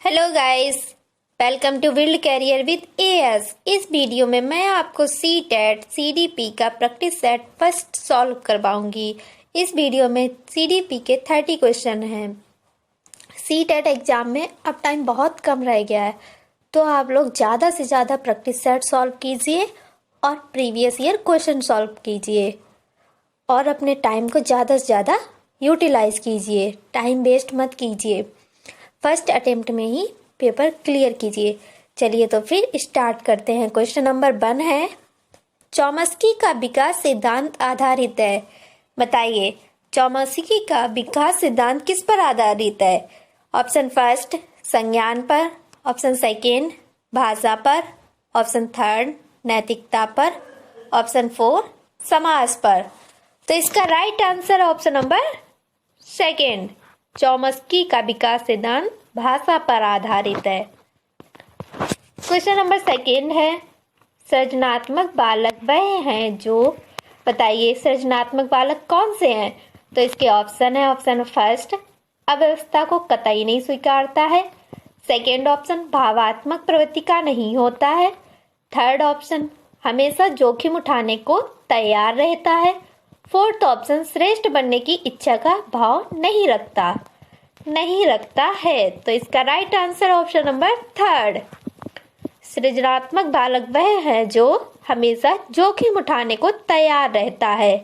Hello guys, welcome to build career with AS. इस video में मैं आपको सी टेट सीडीपी का प्रैक्टिस सेट फर्स्ट सॉल्व करवाऊंगी। इस वीडियो में सीडीपी के 30 क्वेश्चन हैं। सी टेट एग्जाम में अब टाइम बहुत कम रह गया है, तो आप लोग ज़्यादा से ज़्यादा प्रैक्टिस सेट सॉल्व कीजिए और प्रीवियस ईयर क्वेश्चन सॉल्व कीजिए और अपने टाइम को ज़्यादा से ज़्यादा यूटिलाइज कीजिए। टाइम वेस्ट मत कीजिए, फर्स्ट अटेम्प्ट में ही पेपर क्लियर कीजिए। चलिए तो फिर स्टार्ट करते हैं। क्वेश्चन नंबर 1 है, चौमस्की का विकास सिद्धांत आधारित है। बताइए, चौमस्की का विकास सिद्धांत किस पर आधारित है? ऑप्शन फर्स्ट संज्ञान पर, ऑप्शन सेकेंड भाषा पर, ऑप्शन थर्ड नैतिकता पर, ऑप्शन 4 समाज पर। तो इसका right answer option number second, Chomsky का विकास सिद्धांत भाषा पर आधारित है। क्वेश्चन नंबर 2 है, सृजनात्मक बालक वह हैं जो, बताइए सृजनात्मक बालक कौन से हैं? तो इसके ऑप्शन है, ऑप्शन फर्स्ट अव्यवस्था को कतई नहीं स्वीकारता है, सेकेंड ऑप्शन भावात्मक प्रवृत्ति का नहीं होता है, थर्ड ऑप्शन हमेशा जोखिम उठाने को तैयार रहता है, फोर्थ ऑप्शन श्रेष्ठ बनने की इच्छा का भाव नहीं रखता है। तो इसका right answer option number third, सृजनात्मक बालक वह है जो हमेशा जोखिम उठाने को तैयार रहता है।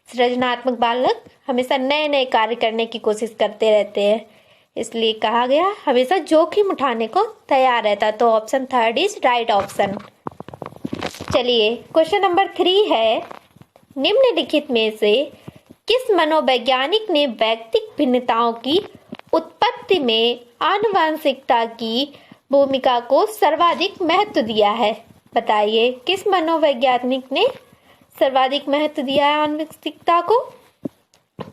सृजनात्मक बालक हमेशा नए नए कार्य करने की कोशिश करते रहते हैं, इसलिए कहा गया हमेशा जोखिम उठाने को तैयार रहता है। तो option third is right option. चलिए क्वेश्चन नंबर 3 है, निम्नलिखित में से किस मनोवैज्ञानिक ने वैयक्तिक भिन्नताओं की उत्पत्ति में आनुवंशिकता की भूमिका को सर्वाधिक महत्व दिया है? बताइए, किस मनोवैज्ञानिक ने सर्वाधिक महत्व दिया है आनुवंशिकता को?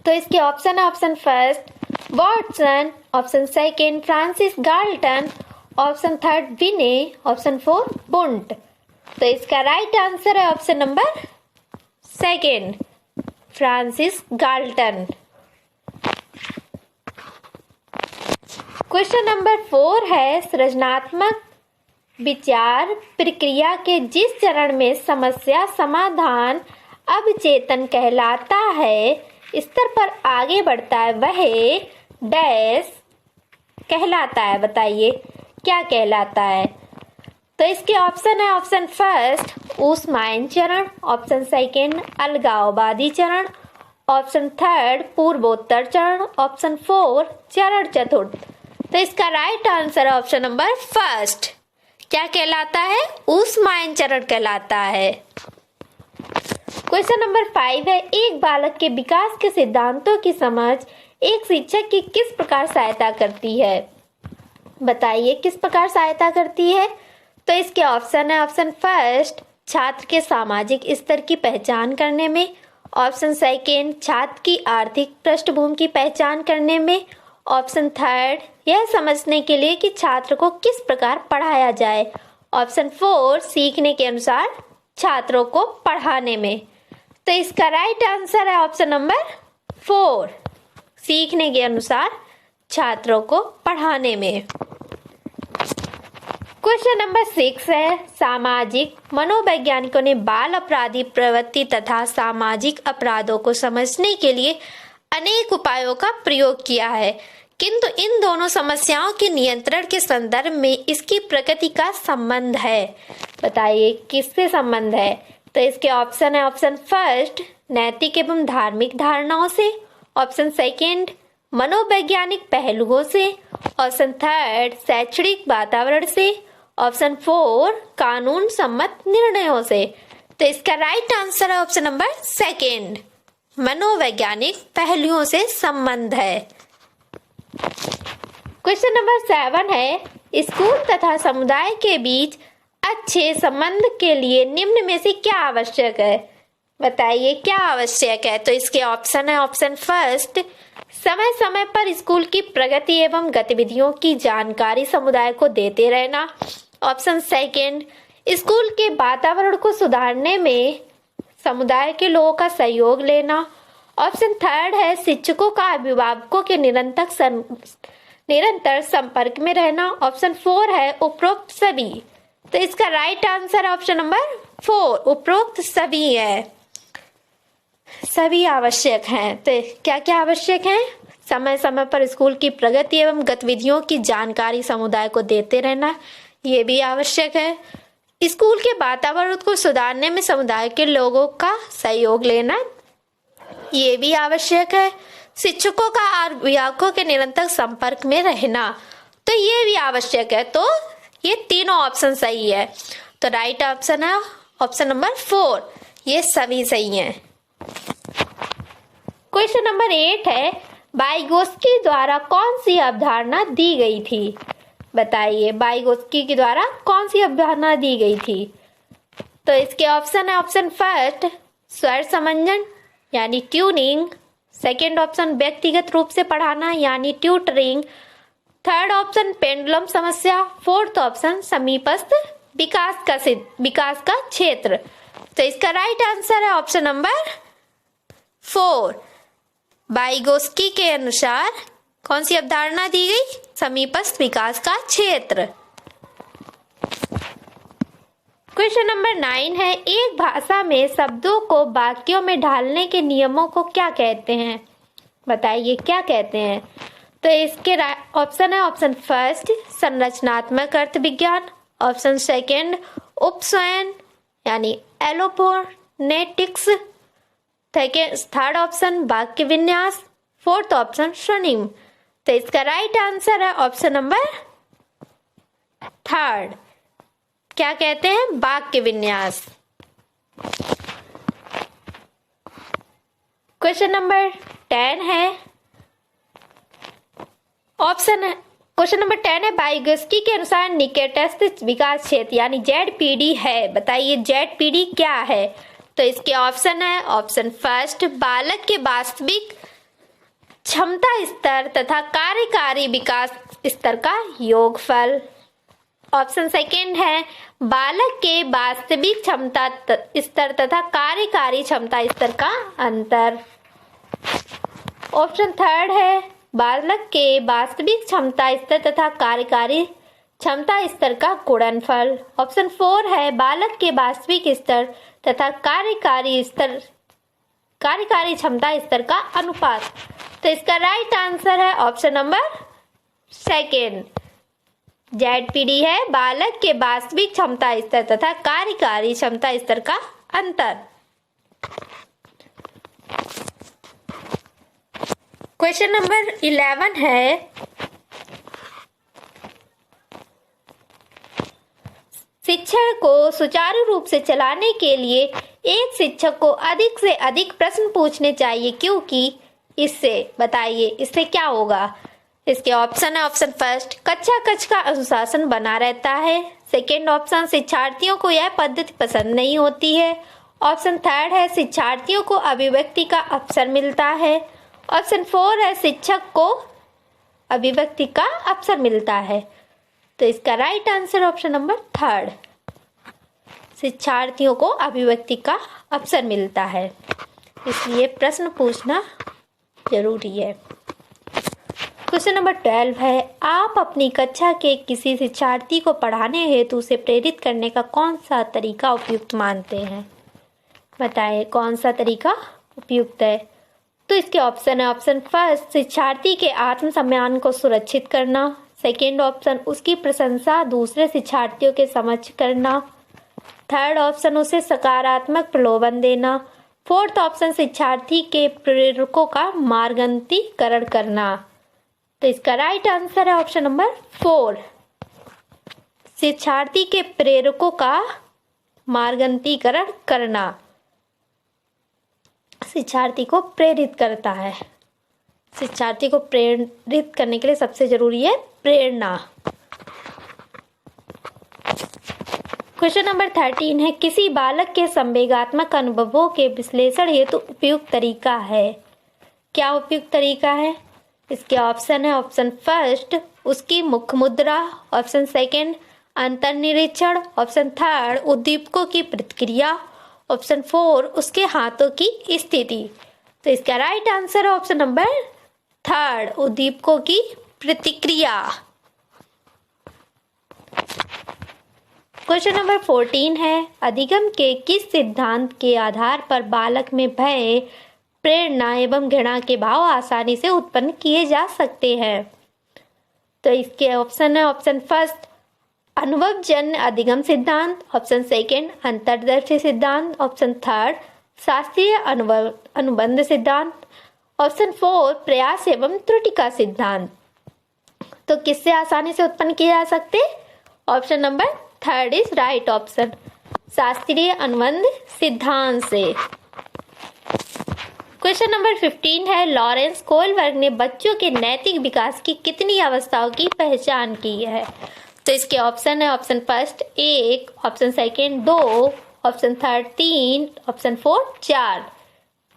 तो इसके ऑप्शन है, option first Watson, option second Francis Galton, option third विने, ऑप्शन 4 बुंट। तो इसका राइट आंसर है option number second, Francis Galton. Question number 4 है, सृजनात्मक विचार प्रक्रिया के जिस चरण में समस्या समाधान अवचेतन कहलाता है, स्तर पर आगे बढ़ता है, वह डैश कहलाता है। बताइए क्या कहलाता है? तो इसके ऑप्शन है, ऑप्शन फर्स्ट ऊष्मायन चरण, ऑप्शन सेकेंड अलगाववादी चरण, ऑप्शन थर्ड पूर्वोत्तर चरण, ऑप्शन 4 चरण चतुर्थ। तो इसका राइट आंसर है ऑप्शन नंबर फर्स्ट, क्या कहलाता है? ऊष्मायन चरण कहलाता है। क्वेश्चन नंबर 5 है, एक बालक के विकास के सिद्धांतों की समझ एक शिक्षक की किस प्रकार सहायता करती है? बताइए किस प्रकार सहायता करती है? तो इसके ऑप्शन है, ऑप्शन फर्स्ट छात्र के सामाजिक स्तर की पहचान करने में, ऑप्शन सेकेंड छात्र की आर्थिक पृष्ठभूमि की पहचान करने में, ऑप्शन थर्ड यह समझने के लिए कि छात्र को किस प्रकार पढ़ाया जाए, ऑप्शन 4 सीखने के अनुसार छात्रों को पढ़ाने में। तो इसका राइट आंसर है ऑप्शन नंबर 4, सीखने के अनुसार छात्रों को पढ़ाने में। क्वेश्चन नंबर 6 है, सामाजिक मनोवैज्ञानिकों ने बाल अपराधी प्रवृत्ति तथा सामाजिक अपराधों को समझने के लिए अनेक उपायों का प्रयोग किया है, किंतु इन दोनों समस्याओं के नियंत्रण के संदर्भ में इसकी प्रकृति का संबंध है। बताइए किससे संबंध है? तो इसके ऑप्शन है, ऑप्शन फर्स्ट नैतिक एवं धार्मिक धारणाओं से, ऑप्शन सेकेंड मनोवैज्ञानिक पहलुओं से, ऑप्शन थर्ड शैक्षणिक वातावरण से, ऑप्शन 4 कानून सम्मत निर्णयों से। तो इसका राइट आंसर है ऑप्शन नंबर सेकेंड, मनोवैज्ञानिक पहलुओं से संबंध है। क्वेश्चन नंबर 7 है, स्कूल तथा समुदाय के बीच अच्छे संबंध के लिए निम्न में से क्या आवश्यक है? बताइए क्या आवश्यक है? तो इसके ऑप्शन है, ऑप्शन फर्स्ट समय समय पर स्कूल की प्रगति एवं गतिविधियों की जानकारी समुदाय को देते रहना, ऑप्शन सेकेंड स्कूल के वातावरण को सुधारने में समुदाय के लोगों का सहयोग लेना, ऑप्शन थर्ड है शिक्षकों का अभिभावकों के निरंतर संपर्क में रहना। ऑप्शन 4 है उपरोक्त सभी। तो इसका राइट आंसर ऑप्शन नंबर 4 उपरोक्त सभी है। सभी आवश्यक हैं। तो क्या क्या आवश्यक हैं? समय समय पर स्कूल की प्रगति एवं गतिविधियों की जानकारी समुदाय को देते रहना, ये भी आवश्यक है। स्कूल के वातावरण को सुधारने में समुदाय के लोगों का सहयोग लेना, ये भी आवश्यक है। शिक्षकों का और अभिभावकों के निरंतर संपर्क में रहना, तो ये भी आवश्यक है। तो ये तीनों ऑप्शन सही है। तो राइट ऑप्शन है ऑप्शन नंबर 4, ये सभी सही हैं। क्वेश्चन नंबर 8 है, वाइगोत्स्की द्वारा कौन सी अवधारणा दी गई थी? बताइए, वाइगोत्स्की के द्वारा कौन सी अवधारणा दी गई थी? तो इसके ऑप्शन है ऑप्शन फर्स्ट स्वर समंजन यानी ट्यूनिंग, सेकेंड ऑप्शन व्यक्तिगत रूप से पढ़ाना यानी ट्यूटरिंग, थर्ड ऑप्शन पेंडुलम समस्या, फोर्थ ऑप्शन समीपस्थ विकास का क्षेत्र। तो इसका राइट आंसर है ऑप्शन नंबर 4। वाइगोत्स्की के अनुसार कौन सी अवधारणा दी गई? समीपस्थ विकास का क्षेत्र। क्वेश्चन नंबर 9 है, एक भाषा में शब्दों को वाक्यों में ढालने के नियमों को क्या कहते हैं? बताइए क्या कहते हैं? तो इसके ऑप्शन है ऑप्शन फर्स्ट संरचनात्मक अर्थ विज्ञान, ऑप्शन सेकंड उपस्वयन यानी एलोफोनेटिक्स, थर्ड ऑप्शन वाक्य विन्यास, फोर्थ ऑप्शन स्वनिम। तो इसका राइट आंसर है ऑप्शन नंबर 3, क्या कहते हैं? वाक्य विन्यास। क्वेश्चन नंबर 10 है क्वेश्चन नंबर 10 है, वाइगोत्स्की के अनुसार निकटस्थ विकास क्षेत्र यानी ZPD है। बताइए ZPD क्या है? तो इसके ऑप्शन है ऑप्शन फर्स्ट बालक के वास्तविक क्षमता स्तर तथा कार्यकारी विकास स्तर का योगफल, ऑप्शन सेकंड है बालक के वास्तविक क्षमता स्तर तथा कार्यकारी क्षमता स्तर का अंतर, ऑप्शन थर्ड है बालक के वास्तविक क्षमता स्तर तथा कार्यकारी क्षमता स्तर का गुणनफल, ऑप्शन 4 है बालक के वास्तविक स्तर तथा कार्यकारी क्षमता स्तर का अनुपात। तो इसका राइट आंसर है ऑप्शन नंबर 2, ZPD है बालक के वास्तविक क्षमता स्तर तथा कार्यकारी क्षमता स्तर का अंतर। क्वेश्चन नंबर 11 है, शिक्षण को सुचारू रूप से चलाने के लिए एक शिक्षक को अधिक से अधिक प्रश्न पूछने चाहिए क्योंकि इससे बताइए इससे क्या होगा? इसके ऑप्शन है ऑप्शन फर्स्ट कक्षा कक्ष का अनुशासन बना रहता है, सेकेंड ऑप्शन शिक्षार्थियों को यह पद्धति पसंद नहीं होती है, ऑप्शन थर्ड है शिक्षार्थियों को अभिव्यक्ति का अवसर मिलता है, ऑप्शन 4 है शिक्षक को अभिव्यक्ति का अवसर मिलता है। तो इसका राइट आंसर ऑप्शन नंबर 3, शिक्षार्थियों को अभिव्यक्ति का अवसर मिलता है, इसलिए प्रश्न पूछना जरूरी है। क्वेश्चन नंबर 12 है, आप अपनी कक्षा के किसी शिक्षार्थी को पढ़ाने हेतु उसे प्रेरित करने का कौन सा तरीका उपयुक्त मानते हैं? बताएं कौन सा तरीका उपयुक्त है? तो इसके ऑप्शन है ऑप्शन फर्स्ट शिक्षार्थी के आत्मसम्मान को सुरक्षित करना, सेकेंड ऑप्शन उसकी प्रशंसा दूसरे शिक्षार्थियों के समक्ष करना, थर्ड ऑप्शन उसे सकारात्मक प्रलोभन देना, फोर्थ ऑप्शन शिक्षार्थी के प्रेरकों का मार्गदर्शन करना। तो इसका राइट आंसर है ऑप्शन नंबर 4, शिक्षार्थी के प्रेरकों का मार्गदर्शन करना शिक्षार्थी को प्रेरित करता है। शिक्षार्थी को प्रेरित करने के लिए सबसे जरूरी है प्रेरणा। क्वेश्चन नंबर 13 है, किसी बालक के संवेगात्मक अनुभवों के विश्लेषण हेतु उपयुक्त तरीका है? क्या उपयुक्त तरीका है? इसके ऑप्शन है ऑप्शन फर्स्ट उसकी मुख मुद्रा, ऑप्शन सेकंड अंतर्निरीक्षण, ऑप्शन थर्ड उद्दीपकों की प्रतिक्रिया, ऑप्शन 4 उसके हाथों की स्थिति। तो इसका राइट आंसर है ऑप्शन नंबर 3 उद्दीपकों की प्रतिक्रिया। क्वेश्चन नंबर 14 है, अधिगम के किस सिद्धांत के आधार पर बालक में भय, प्रेरणा एवं घृणा के भाव आसानी से उत्पन्न किए जा सकते हैं? तो इसके ऑप्शन है, ऑप्शन फर्स्ट अनुभवजन्य अधिगम सिद्धांत, ऑप्शन सेकंड अंतर्दर्शी सिद्धांत, ऑप्शन थर्ड शास्त्रीय अनुबंध सिद्धांत, ऑप्शन फोर प्रयास एवं त्रुटि का सिद्धांत। तो किससे आसानी से उत्पन्न किए जा सकते? Option number third is right option, शास्त्रीय अनुबंध सिद्धांत से। क्वेश्चन नंबर 15 है, लॉरेंस कोलबर्ग ने बच्चों के नैतिक विकास की कितनी अवस्थाओं की पहचान की है? तो इसके ऑप्शन है, option first 1, option second 2, option third 3, option four 4।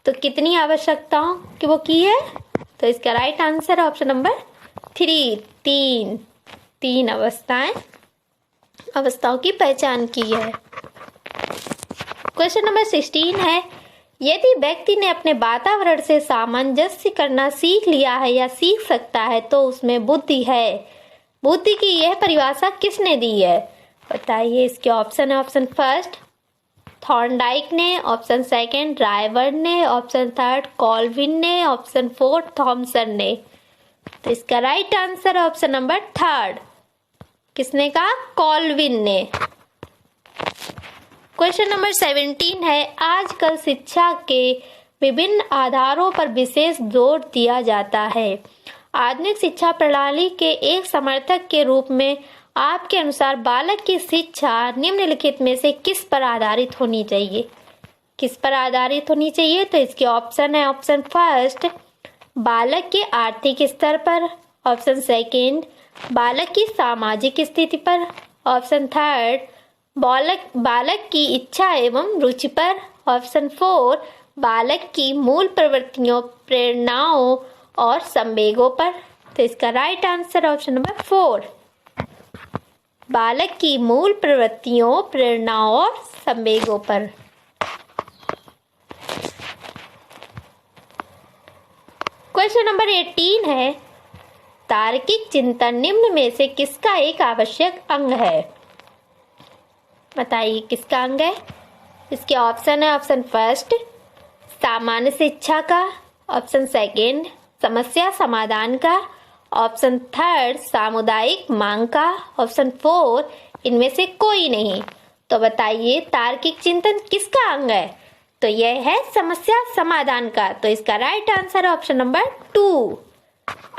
तो कितनी आवश्यकताओं की वो की है? तो इसका राइट आंसर है ऑप्शन नंबर 3, 3 अवस्थाओं की पहचान की है। क्वेश्चन नंबर 16 है, यदि व्यक्ति ने अपने वातावरण से सामंजस्य करना सीख लिया है या सीख सकता है तो उसमें बुद्धि है। बुद्धि की यह परिभाषा किसने दी है? बताइए। इसके ऑप्शन है, ऑप्शन फर्स्ट थॉर्नडाइक ने, ऑप्शन सेकंड रायबर्ड ने, ऑप्शन थर्ड कॉल्विन ने, ऑप्शन फोर्थ थॉमसन ने। तो इसका राइट आंसर है ऑप्शन नंबर थर्ड। किसने कहा? कॉल्विन ने। क्वेश्चन नंबर 17 है, आजकल शिक्षा के विभिन्न आधारों पर विशेष जोर दिया जाता है। आधुनिक शिक्षा प्रणाली के एक समर्थक के रूप में आपके अनुसार बालक की शिक्षा निम्नलिखित में से किस पर आधारित होनी चाहिए? किस पर आधारित होनी चाहिए? तो इसके ऑप्शन है, ऑप्शन फर्स्ट बालक के आर्थिक स्तर पर, ऑप्शन सेकंड बालक की सामाजिक स्थिति पर, ऑप्शन थर्ड बालक की इच्छा एवं रुचि पर, ऑप्शन फोर बालक की मूल प्रवृत्तियों, प्रेरणाओं और संवेगों पर। तो इसका राइट आंसर ऑप्शन नंबर 4, बालक की मूल प्रवृत्तियों, प्रेरणाओं और संवेगों पर। क्वेश्चन नंबर 18 है, तार्किक चिंतन निम्न में से किसका एक आवश्यक अंग है? बताइए किसका अंग है? इसके ऑप्शन है, ऑप्शन फर्स्ट सामान्य शिक्षा का, ऑप्शन सेकंड समस्या समाधान का, ऑप्शन थर्ड सामुदायिक मांग का, ऑप्शन फोर इनमें से कोई नहीं। तो बताइए तार्किक चिंतन किसका अंग है? तो यह है समस्या समाधान का। तो इसका राइट आंसर है ऑप्शन नंबर 2।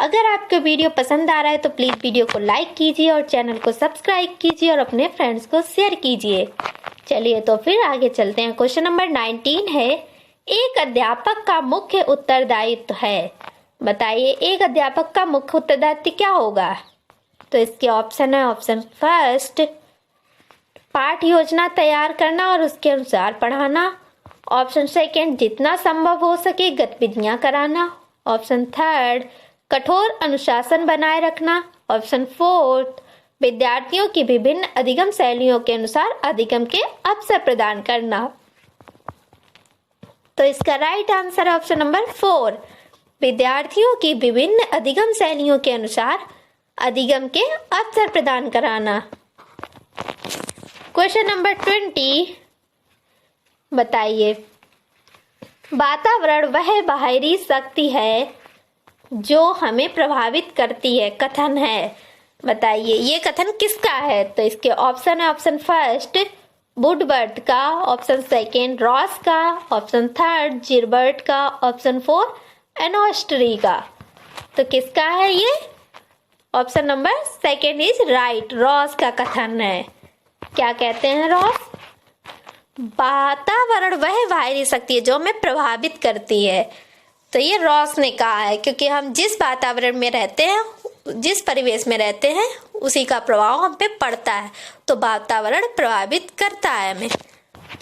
अगर आपको वीडियो पसंद आ रहा है तो प्लीज वीडियो को लाइक कीजिए और चैनल को सब्सक्राइब कीजिए और अपने फ्रेंड्स को शेयर कीजिए। चलिए तो फिर आगे चलते हैं। क्वेश्चन नंबर 19 है, एक अध्यापक का मुख्य उत्तरदायित्व है। बताइए एक अध्यापक का मुख्य उत्तरदायित्व क्या होगा? तो इसके ऑप्शन है, ऑप्शन फर्स्ट पाठ योजना तैयार करना और उसके अनुसार पढ़ाना, ऑप्शन सेकंड जितना संभव हो सके गतिविधियां कराना, ऑप्शन थर्ड कठोर अनुशासन बनाए रखना, ऑप्शन फोर्थ विद्यार्थियों की विभिन्न अधिगम शैलियों के अनुसार अधिगम के अवसर प्रदान करना। तो इसका राइट आंसर है ऑप्शन नंबर 4, विद्यार्थियों की विभिन्न अधिगम शैलियों के अनुसार अधिगम के अवसर प्रदान कराना। क्वेश्चन नंबर 20, बताइए वातावरण वह बाहरी शक्ति है जो हमें प्रभावित करती है। कथन है, बताइए ये कथन किसका है? तो इसके ऑप्शन है, ऑप्शन फर्स्ट वुडवर्थ का, ऑप्शन सेकंड रॉस का, ऑप्शन थर्ड जिरबर्ट का, ऑप्शन फोर एनोस्ट्री का। तो किसका है ये? Option number second is right, Ross का कथन है। क्या कहते हैं रॉस? वातावरण वह बाहरी शक्ति है जो हमें प्रभावित करती है। तो ये रॉस ने कहा है, क्योंकि हम जिस वातावरण में रहते हैं, जिस परिवेश में रहते हैं उसी का प्रभाव हम पे पड़ता है, तो वातावरण प्रभावित करता है हमें।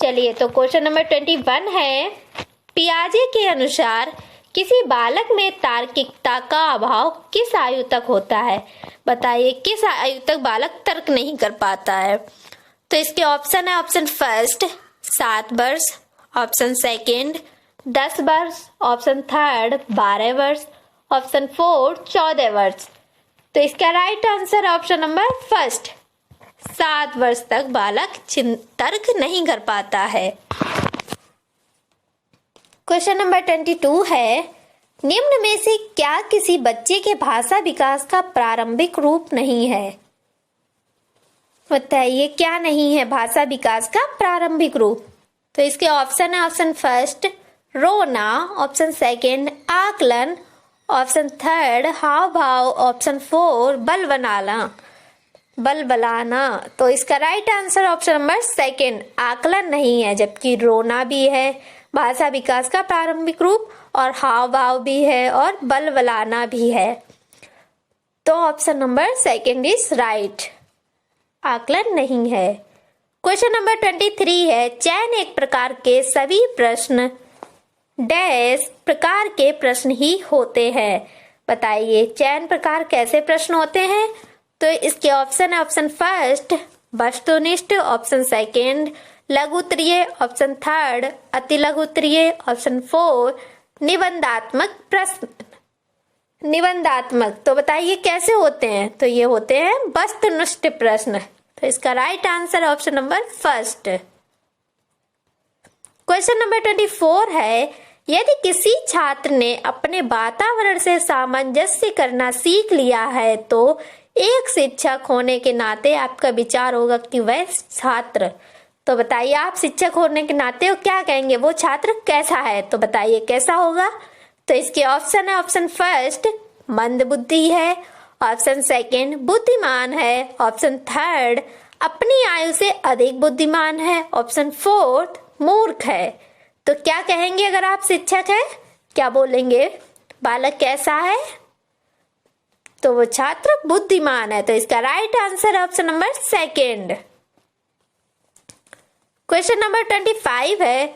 चलिए तो क्वेश्चन नंबर 21 है, पियाजे के अनुसार किसी बालक में तार्किकता का अभाव किस आयु तक होता है? बताइए किस आयु तक बालक तर्क नहीं कर पाता है? तो इसके ऑप्शन है, ऑप्शन फर्स्ट 7 वर्ष, ऑप्शन सेकंड 10 वर्ष, ऑप्शन थर्ड 12 वर्ष, ऑप्शन फोर 14 वर्ष। तो इसका right answer option number first, 7 वर्ष तक बालक तर्क नहीं कर पाता है। क्वेश्चन नंबर 22 है, निम्न में से क्या किसी बच्चे के भाषा विकास का प्रारंभिक रूप नहीं है? बताइए क्या नहीं है भाषा विकास का प्रारंभिक रूप? तो इसके ऑप्शन है, ऑप्शन फर्स्ट रोना, ऑप्शन सेकंड आकलन, ऑप्शन थर्ड हाव भाव, ऑप्शन 4 बलबलाना। तो इसका right answer option number second, आकलन नहीं है, जबकि रोना भी है भाषा विकास का प्रारंभिक रूप, और हाव भाव भी है, और बलबलाना भी है। तो option number second is right, आकलन नहीं है। क्वेश्चन नंबर 23 है, चयन एक प्रकार के सभी प्रश्न डैश प्रकार के प्रश्न ही होते हैं। बताइए चयन प्रकार कैसे प्रश्न होते हैं? तो इसके ऑप्शन है, ऑप्शन फर्स्ट वस्तुनिष्ठ, ऑप्शन सेकंड लघु उत्तरीय, ऑप्शन थर्ड अति लघु उत्तरीय, ऑप्शन 4 निबंधात्मक प्रश्न। निबंधात्मक तो बताइए कैसे होते हैं? तो ये होते हैं वस्तुनिष्ठ प्रश्न। तो इसका right answer option number first. Question number 24 है, यदि किसी छात्र ने अपने वातावरण से सामंजस्य करना सीख लिया है तो एक शिक्षक होने के नाते आपका विचार होगा कि वह छात्र, तो बताइए आप शिक्षक होने के नाते वो क्या कहेंगे, वो छात्र कैसा है? तो बताइए कैसा होगा? तो इसके ऑप्शन है, ऑप्शन फर्स्ट मंद बुद्धि है, ऑप्शन सेकंड बुद्धिमान है, ऑप्शन थर्ड अपनी आयु से अधिक बुद्धिमान है, ऑप्शन 4 मूर्ख है। तो क्या कहेंगे अगर आप शिक्षक हैं? क्या बोलेंगे बालक कैसा है? तो वो छात्र बुद्धिमान है। तो इसका right answer option number second. Question number 25 है,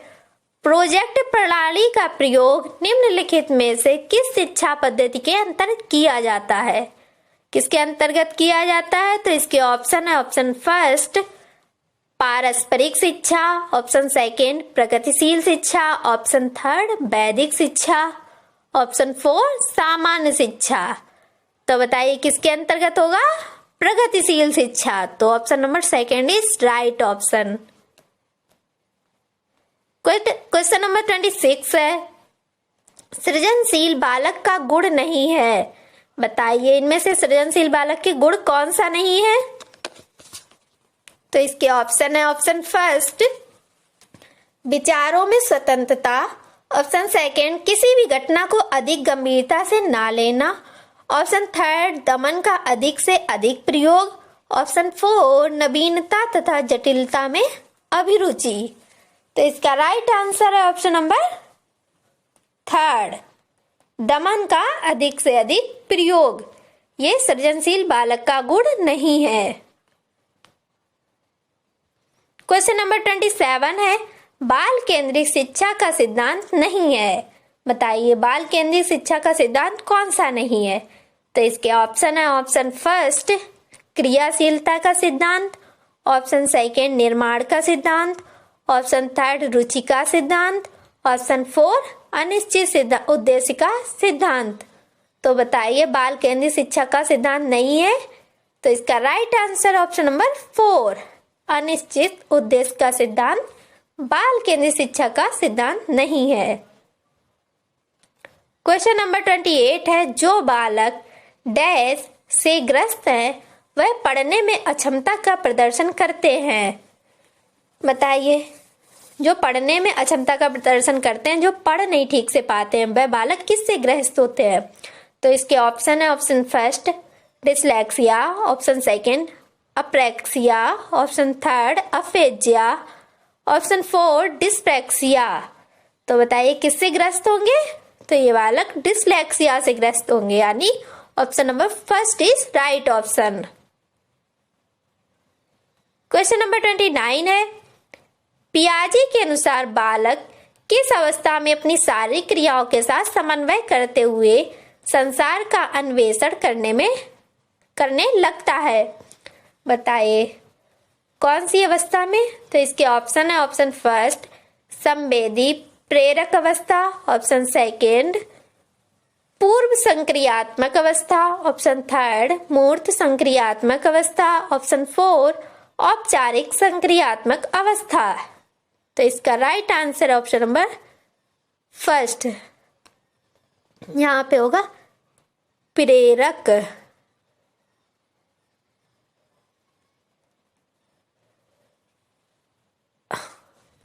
प्रोजेक्ट प्रणाली का प्रयोग निम्नलिखित में से किस शिक्षा पद्धति के अंतर्गत किया जाता है? किसके अंतर्गत किया जाता है? तो इसके ऑप्शन है, ऑप्शन फर्स्ट पारस्परिक शिक्षा, ऑप्शन सेकंड प्रगतिशील शिक्षा, ऑप्शन थर्ड वैदिक शिक्षा, ऑप्शन 4 सामान्य शिक्षा। तो बताइए किसके अंतर्गत होगा? प्रगतिशील शिक्षा। तो option number second is right option. Question number 26 है, सृजनशील बालक का गुण नहीं है। बताइए इनमें से सृजनशील बालक के गुण कौन सा नहीं है? तो इसके ऑप्शन है, ऑप्शन फर्स्ट विचारों में स्वतंत्रता, ऑप्शन सेकंड किसी भी घटना को अधिक गंभीरता से ना लेना, ऑप्शन थर्ड दमन का अधिक से अधिक प्रयोग, ऑप्शन 4 नवीनता तथा जटिलता में अभिरुचि। तो इसका राइट आंसर है ऑप्शन नंबर थर्ड, दमन का अधिक से अधिक प्रयोग। ये सृजनशील बालक का गुण नहीं है। क्वेश्चन नंबर 27 है, बाल केंद्रित शिक्षा का सिद्धांत नहीं है। बताइए बाल केंद्रित शिक्षा का सिद्धांत कौन सा नहीं है? तो इसके ऑप्शन है, ऑप्शन फर्स्ट क्रियाशीलता का सिद्धांत, ऑप्शन सेकंड निर्माण का सिद्धांत, ऑप्शन थर्ड रुचि का सिद्धांत, ऑप्शन 4 अनिश्चित उद्देश्य का सिद्धांत। तो बताइए बाल केंद्रित शिक्षा का सिद्धांत नहीं है। तो इसका राइट आंसर ऑप्शन नंबर 4 अनिश्चित उद्देश्य का सिद्धांत बाल केंद्रित शिक्षा का सिद्धांत नहीं है। क्वेश्चन नंबर 28 है, जो बालक डैश से ग्रस्त है वह पढ़ने में अक्षमता का प्रदर्शन करते हैं। बताइए जो पढ़ने में अक्षमता का प्रदर्शन करते हैं, जो पढ़ नहीं ठीक से पाते हैं, वह बालक किससे ग्रस्त होते हैं? तो इसके ऑप्शन है, option first dyslexia, option second अप्रैक्सिया, option third aphasia, option 4 dyspraxia. तो बताइए किससे ग्रस्त होंगे? तो ये बालक डिसलेक्सिया से ग्रस्त होंगे, यानी option number first is right option. Question number 29 है, पियाजे के अनुसार बालक किस अवस्था में अपनी शारीरिक क्रियाओं के साथ समन्वय करते हुए संसार का अन्वेषण करने लगता है? बताइए कौन सी अवस्था में? तो इसके ऑप्शन है, ऑप्शन फर्स्ट संवेदी प्रेरक अवस्था, ऑप्शन सेकंड पूर्व संक्रियात्मक अवस्था, ऑप्शन थर्ड मूर्त संक्रियात्मक अवस्था, ऑप्शन फोर औपचारिक संक्रियात्मक अवस्था। तो इसका right answer option number first, यहाँ पे होगा प्रेरक।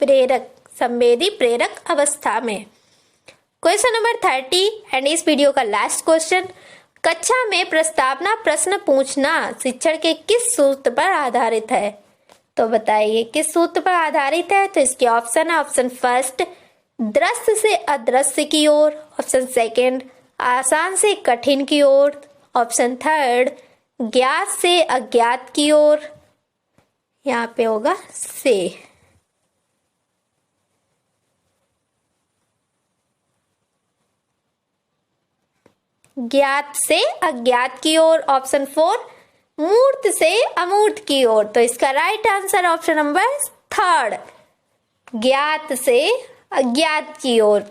प्रेरक, संवेदी प्रेरक अवस्था में। क्वेश्चन नंबर 30 एंड इस वीडियो का लास्ट क्वेश्चन। कक्षा में प्रस्तावना प्रश्न पूछना शिक्षण के किस सूत्र पर आधारित है? तो बताइए किस सूत्र पर आधारित है? तो इसके ऑप्शन है, ऑप्शन फर्स्ट दृश्य से अदृश्य की ओर, ऑप्शन सेकंड आसान से कठिन की ओर, ऑप्शन थर्ड ज्ञात से अज्ञात की ओर। यहाँ पे होगा से। ज्ञात से अज्ञात की ओर, ऑप्शन फोर मूर्त से अमूर्त की ओर। तो इसका right answer option number third, ज्ञात से अज्ञात की ओर।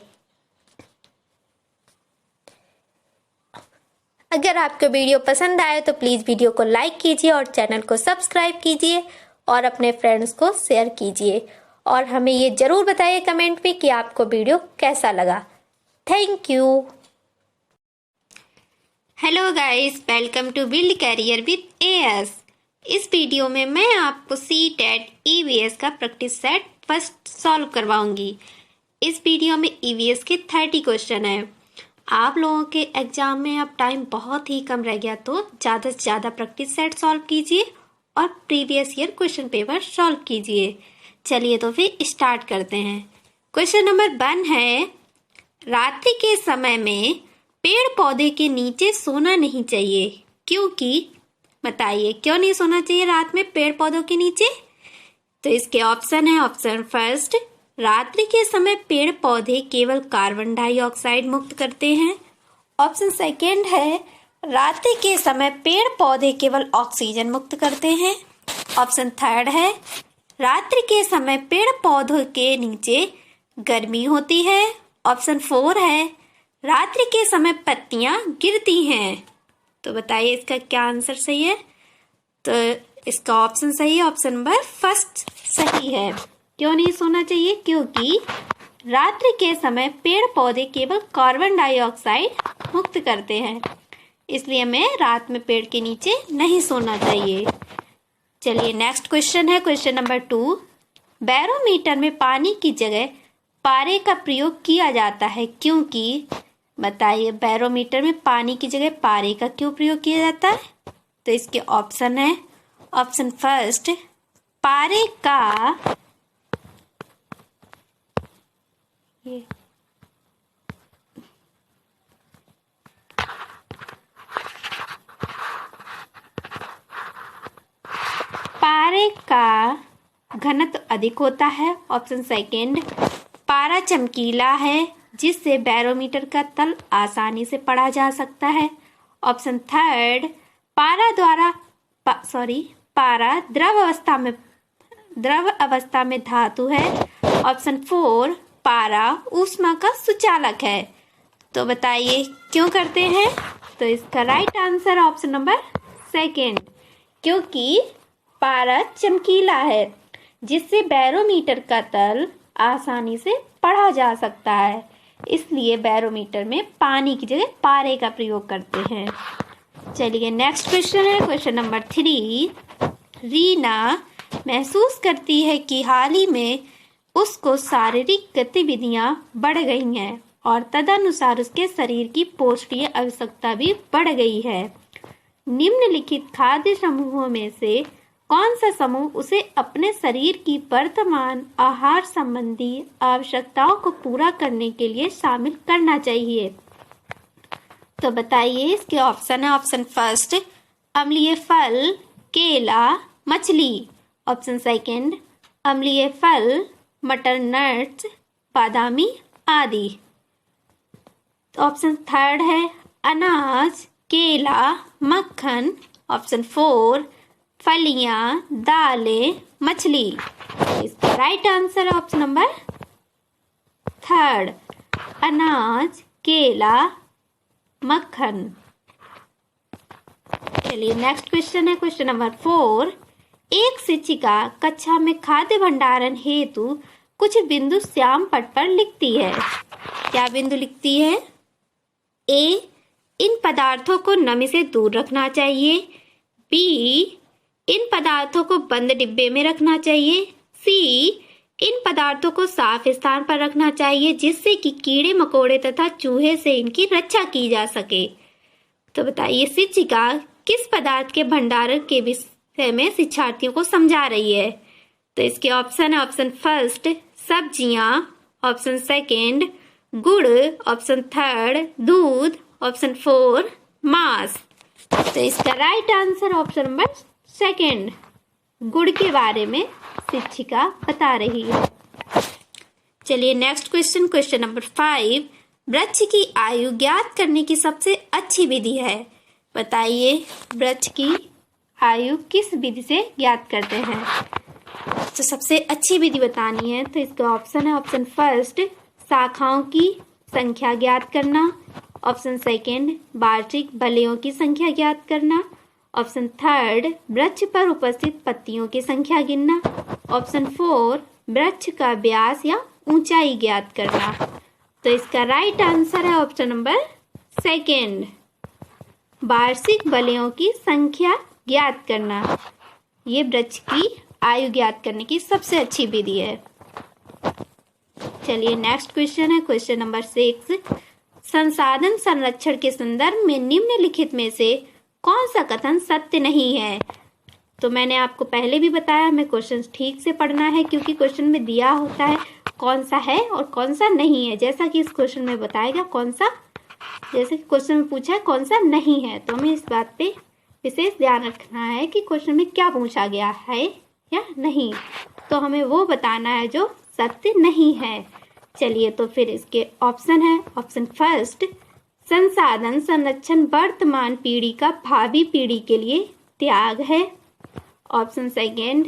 अगर आपको वीडियो पसंद आए तो प्लीज वीडियो को लाइक कीजिए और चैनल को सब्सक्राइब कीजिए और अपने फ्रेंड्स को शेयर कीजिए और हमें ये जरूर बताइए कमेंट में कि आपको वीडियो कैसा लगा। Thank you. Hello guys, welcome to build career with AS. इस वीडियो में मैं आपको सीटेट ईवीएस का प्रैक्टिस सेट फर्स्ट सॉल्व करवाऊंगी। इस वीडियो में ईवीएस के 30 क्वेश्चन है। आप लोगों के एग्जाम में अब टाइम बहुत ही कम रह गया, तो ज़्यादा से ज़्यादा प्रैक्टिस सेट सॉल्व कीजिए और previous year question paper solve कीजिए। चलिए तो फिर स्टार्ट करते हैं। क्वेश्चन नंबर 1 है, रात्रि के समय में पेड़ पौधे के नीचे सोना नहीं चाहिए, क्योंकि बताइए क्यों नहीं सोना चाहिए रात में पेड़ पौधों के नीचे? तो इसके ऑप्शन है, ऑप्शन फर्स्ट रात्रि के समय पेड़ पौधे केवल कार्बन डाइऑक्साइड मुक्त करते हैं, ऑप्शन सेकेंड है रात्रि के समय पेड़ पौधे केवल ऑक्सीजन मुक्त करते हैं, ऑप्शन थर्ड है रात्रि के समय पेड़ पौधों के नीचे गर्मी होती है, ऑप्शन फोर है रात्रि के समय पत्तियां गिरती हैं। तो बताइए इसका क्या आंसर सही है? तो इसका ऑप्शन सही है, ऑप्शन नंबर फर्स्ट सही है। क्यों नहीं सोना चाहिए? क्योंकि रात्रि के समय पेड़ पौधे केवल कार्बन डाइऑक्साइड मुक्त करते हैं, इसलिए हमें रात में पेड़ के नीचे नहीं सोना चाहिए। चलिए नेक्स्ट क्वेश्चन है, क्वेश्चन नंबर 2। बैरोमीटर में पानी की जगह पारे का प्रयोग किया जाता है, क्योंकि बताइए बैरोमीटर में पानी की जगह पारे का क्यों प्रयोग किया जाता है? तो इसके ऑप्शन है, ऑप्शन फर्स्ट पारे का पारे का घनत्व अधिक होता है, ऑप्शन सेकेंड पारा चमकीला है जिससे बैरोमीटर का तल आसानी से पढ़ा जा सकता है, ऑप्शन थर्ड पारा द्रव अवस्था में धातु है, ऑप्शन फोर पारा ऊष्मा का सुचालक है। तो बताइए क्यों करते हैं? तो इसका right answer option number second, क्योंकि पारा चमकीला है जिससे बैरोमीटर का तल आसानी से पढ़ा जा सकता है, इसलिए बैरोमीटर में पानी की जगह पारे का प्रयोग करते हैं। चलिए नेक्स्ट क्वेश्चन है, क्वेश्चन नंबर 3। रीना महसूस करती है कि हाल ही में उसको शारीरिक गतिविधियां बढ़ गई हैं और तदनुसार उसके शरीर की पोषणीय आवश्यकता भी बढ़ गई है। निम्नलिखित खाद्य समूहों में से कौन सा समूह उसे अपने शरीर की वर्तमान आहार संबंधी आवश्यकताओं को पूरा करने के लिए शामिल करना चाहिए? तो बताइए इसके ऑप्शन है, ऑप्शन फर्स्ट अम्लीय फल, केला, मछली, ऑप्शन सेकंड अम्लीय फल, मटर, नट्स, बादामी आदि, ऑप्शन थर्ड है अनाज, केला, मक्खन, ऑप्शन फोर फलियां, दालें, मछली। इसका राइट आंसर है ऑप्शन नंबर थर्ड अनाज, केला, मक्खन। चलिए नेक्स्ट क्वेश्चन है क्वेश्चन नंबर 4। एक शिक्षिका कक्षा में खाद्य भंडारण हेतु कुछ बिंदु श्याम पट पर लिखती है। क्या बिंदु लिखती है? ए, इन पदार्थों को नमी से दूर रखना चाहिए। बी, इन पदार्थों को बंद डिब्बे में रखना चाहिए। सी, इन पदार्थों को साफ स्थान पर रखना चाहिए जिससे कि कीड़े मकोड़े तथा चूहे से इनकी रक्षा की जा सके। तो बताइए शिक्षिका किस पदार्थ के भंडारण के विषय में शिक्षार्थियों को समझा रही है? तो इसके ऑप्शन है ऑप्शन फर्स्ट सब्जियां, ऑप्शन सेकेंड गुड़, ऑप्शन थर्ड दूध, ऑप्शन 4 मांस। तो इसका right answer option number second, गुड़ के बारे में शिक्षिका बता रही है। चलिए नेक्स्ट क्वेश्चन क्वेश्चन नंबर 5। वृक्ष की आयु ज्ञात करने की सबसे अच्छी विधि है। बताइए वृक्ष की आयु किस विधि से ज्ञात करते हैं? तो सबसे अच्छी विधि बतानी है तो इसका ऑप्शन है ऑप्शन फर्स्ट शाखाओं की संख्या ज्ञात करना, ऑप्शन सेकेंड वार्षिक बलियों की संख्या ज्ञात करना, ऑप्शन थर्ड वृक्ष पर उपस्थित पत्तियों की संख्या गिनना, ऑप्शन 4 वृक्ष का व्यास या ऊंचाई ज्ञात करना। तो इसका राइट आंसर है ऑप्शन नंबर सेकेंड, वार्षिक बलियों की संख्या ज्ञात करना। ये वृक्ष की आयु ज्ञात करने की सबसे अच्छी विधि है। चलिए नेक्स्ट क्वेश्चन है क्वेश्चन नंबर 6। संसाधन संरक्षण के संदर्भ में निम्नलिखित में से कौन सा कथन सत्य नहीं है? तो मैंने आपको पहले भी बताया हमें क्वेश्चन ठीक से पढ़ना है क्योंकि क्वेश्चन में दिया होता है कौन सा है और कौन सा नहीं है। जैसा कि इस क्वेश्चन में बताएगा कौन सा, जैसे कि क्वेश्चन में पूछा है कौन सा नहीं है, तो हमें इस बात पे विशेष ध्यान रखना है कि क्वेश्चन में क्या पूछा गया है या नहीं, तो हमें वो बताना है जो सत्य नहीं है। चलिए तो फिर इसके ऑप्शन है ऑप्शन फर्स्ट संसाधन संरक्षण वर्तमान पीढ़ी का भावी पीढ़ी के लिए त्याग है, ऑप्शन सेकेंड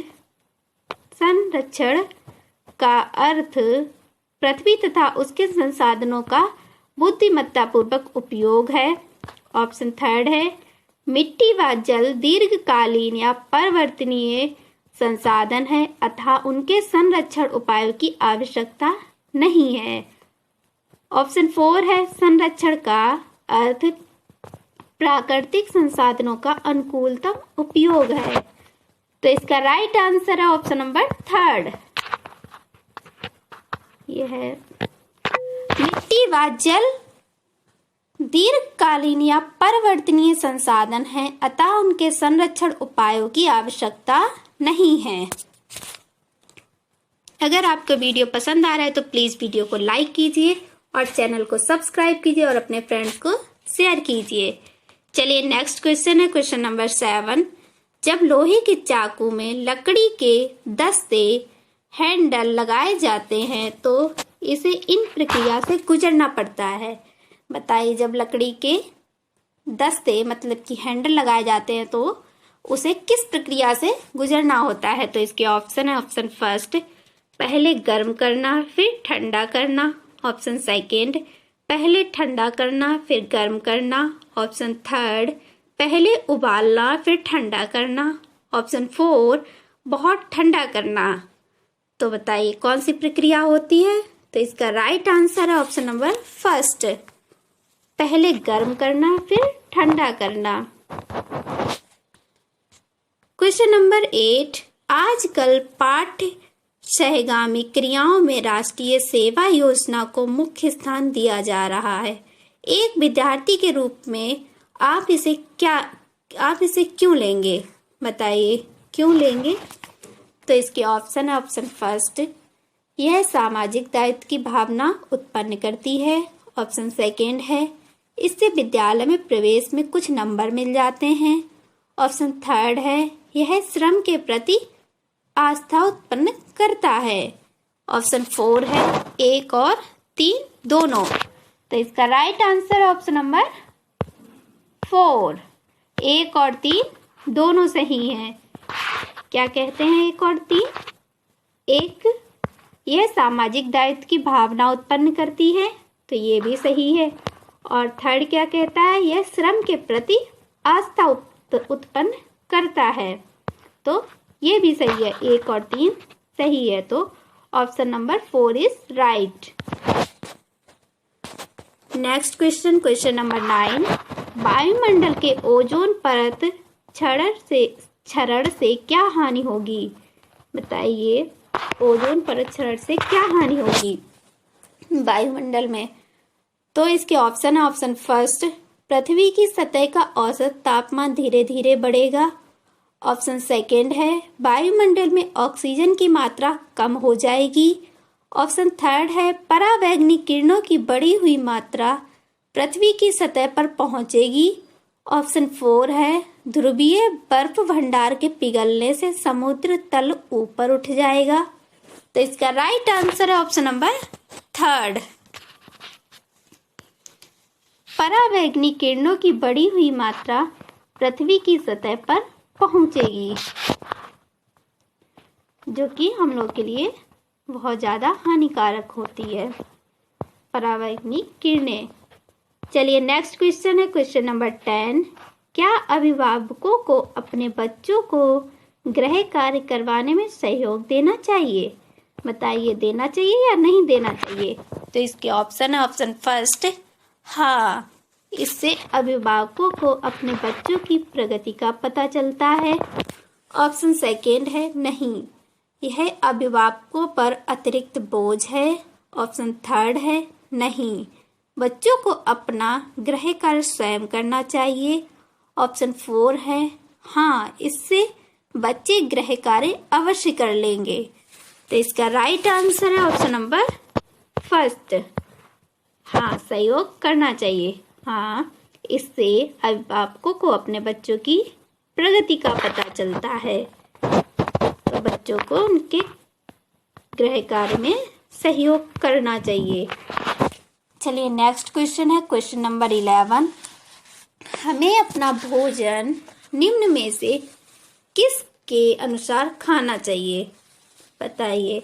संरक्षण का अर्थ पृथ्वी तथा उसके संसाधनों का बुद्धिमत्तापूर्वक उपयोग है, ऑप्शन थर्ड है मिट्टी व जल दीर्घकालीन या परिवर्तनीय संसाधन है अतः उनके संरक्षण उपायों की आवश्यकता नहीं है, ऑप्शन 4 है संरक्षण का अर्थ प्राकृतिक संसाधनों का अनुकूलतम उपयोग है। तो इसका राइट आंसर है ऑप्शन नंबर थर्ड, ये है मिट्टी व जल दीर्घकालीन या परिवर्तनीय संसाधन है अतः उनके संरक्षण उपायों की आवश्यकता नहीं है। अगर आपको वीडियो पसंद आ रहा है तो प्लीज वीडियो को लाइक कीजिए और चैनल को सब्सक्राइब कीजिए और अपने फ्रेंड्स को शेयर कीजिए। चलिए नेक्स्ट क्वेश्चन है क्वेश्चन नंबर 7। जब लोहे के चाकू में लकड़ी के दस्ते हैंडल लगाए जाते हैं तो इसे इन प्रक्रिया से गुजरना पड़ता है। बताइए जब लकड़ी के दस्ते मतलब कि हैंडल लगाए जाते हैं तो उसे किस प्रक्रिया से गुजरना होता है? तो इसके ऑप्शन है ऑप्शन फर्स्ट पहले गर्म करना फिर ठंडा करना, ऑप्शन सेकेंड पहले ठंडा करना फिर गर्म करना, ऑप्शन थर्ड पहले उबालना फिर ठंडा करना, ऑप्शन 4 बहुत ठंडा करना। तो बताइए कौन सी प्रक्रिया होती है? तो इसका राइट आंसर है ऑप्शन नंबर फर्स्ट पहले गर्म करना फिर ठंडा करना। Question number 8। आजकल पाठ्य सहगामी क्रियाओं में राष्ट्रीय सेवा योजना को मुख्य स्थान दिया जा रहा है। एक विद्यार्थी के रूप में आप इसे क्यों लेंगे? बताइए क्यों लेंगे? तो इसके ऑप्शन है ऑप्शन फर्स्ट यह सामाजिक दायित्व की भावना उत्पन्न करती है, ऑप्शन सेकेंड है इससे विद्यालय में प्रवेश में कुछ नंबर मिल जाते हैं, ऑप्शन थर्ड है यह श्रम के प्रति आस्था उत्पन्न करता है, ऑप्शन 4 है 1 और 3 दोनों। तो इसका राइट आंसर है ऑप्शन नंबर 4 1 और 3 दोनों सही हैं। क्या कहते हैं 1 और 3? एक यह सामाजिक दायित्व की भावना उत्पन्न करती है तो ये भी सही है, और थर्ड क्या कहता है, यह श्रम के प्रति आस्था उत्पन्न करता है। तो ये भी सही है, 1 और 3 सही है। तो option number 4 is right. Next question, question number 9, वायुमंडल के ओजोन परत क्षरण से क्या हानि होगी? बताइए, ओजोन परत क्षरण से क्या हानि होगी वायुमंडल में? तो इसके ऑप्शन है, ऑप्शन फर्स्ट, पृथ्वी की सतह का औसत तापमान धीरे धीरे बढ़ेगा। ऑप्शन सेकेंड है, वायुमंडल में ऑक्सीजन की मात्रा कम हो जाएगी। ऑप्शन थर्ड है, परावैंगनी किरणों की बढ़ी हुई मात्रा पृथ्वी की सतह पर पहुंचेगी। ऑप्शन 4 है, ध्रुवीय बर्फ भंडार के पिघलने से समुद्र तल ऊपर उठ जाएगा। तो इसका राइट आंसर है ऑप्शन नंबर 3। परावैंगनी किरणों की बढ़ी हुई मात्रा पृथ्वी की सतह पर पहुंचेगी, जो कि हम लोग के लिए बहुत ज्यादा हानिकारक होती है, परावैंगनी किरणें। चलिए नेक्स्ट क्वेश्चन है, क्वेश्चन नंबर 10, क्या अभिभावकों को अपने बच्चों को गृह कार्य करवाने में सहयोग देना चाहिए? बताइए, देना चाहिए या नहीं देना चाहिए? तो इसके ऑप्शन है, ऑप्शन फर्स्ट, हाँ, इससे अभिभावकों को अपने बच्चों की प्रगति का पता चलता है। ऑप्शन सेकेंड है, नहीं, यह अभिभावकों पर अतिरिक्त बोझ है। ऑप्शन थर्ड है, नहीं, बच्चों को अपना गृह कार्य स्वयं करना चाहिए। ऑप्शन 4 है, हाँ, इससे बच्चे गृह कार्य अवश्य कर लेंगे। तो इसका राइट आंसर है ऑप्शन नंबर फर्स्ट, हाँ, सहयोग करना चाहिए। हाँ, इससे अभिभावकों को अपने बच्चों की प्रगति का पता चलता है, तो बच्चों को उनके गृह कार्य में सहयोग करना चाहिए। चलिए नेक्स्ट क्वेश्चन है, क्वेश्चन नंबर 11, हमें अपना भोजन निम्न में से किसके अनुसार खाना चाहिए? बताइए,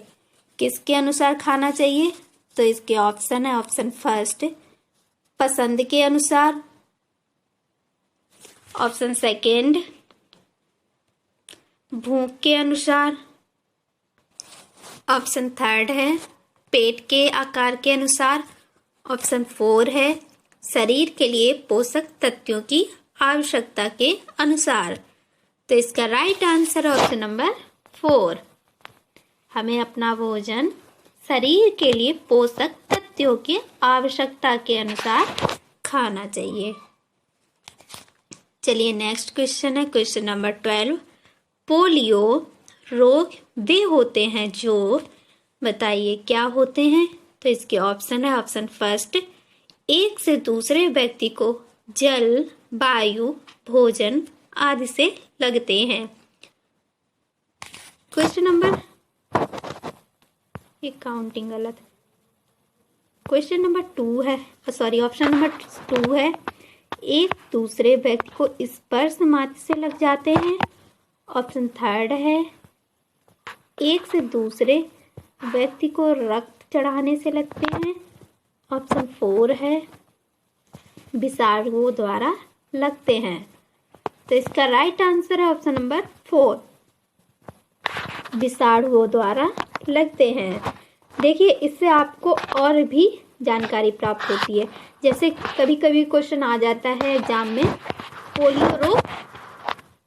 किसके अनुसार खाना चाहिए? तो इसके ऑप्शन है, ऑप्शन फर्स्ट, पसंद के अनुसार। ऑप्शन सेकेंड, भूख के अनुसार। ऑप्शन थर्ड है, पेट के आकार के अनुसार। ऑप्शन 4 है, शरीर के लिए पोषक तत्वों की आवश्यकता के अनुसार। तो इसका राइट आंसर है ऑप्शन नंबर 4, हमें अपना भोजन शरीर के लिए पोषक तत्वों की आवश्यकता के अनुसार खाना चाहिए। चलिए नेक्स्ट क्वेश्चन है, क्वेश्चन नंबर 12, पोलियो रोग वे होते हैं जो, बताइए क्या होते हैं? तो इसके ऑप्शन है, ऑप्शन फर्स्ट, एक से दूसरे व्यक्ति को जल, वायु, भोजन आदि से लगते हैं। क्वेश्चन नंबर, ये काउंटिंग गलत, क्वेश्चन नंबर 2 है, सॉरी, ऑप्शन नंबर 2 है, एक दूसरे व्यक्ति को स्पर्श मात्र से लग जाते हैं। ऑप्शन थर्ड है, एक से दूसरे व्यक्ति को रक्त चढ़ाने से लगते हैं। ऑप्शन 4 है, विषाणुओं द्वारा लगते हैं। तो इसका राइट आंसर है ऑप्शन नंबर 4, विषाणुओं द्वारा लगते हैं। देखिए, इससे आपको और भी जानकारी प्राप्त होती है। जैसे कभी कभी क्वेश्चन आ जाता है एग्जाम में, पोलियो रोग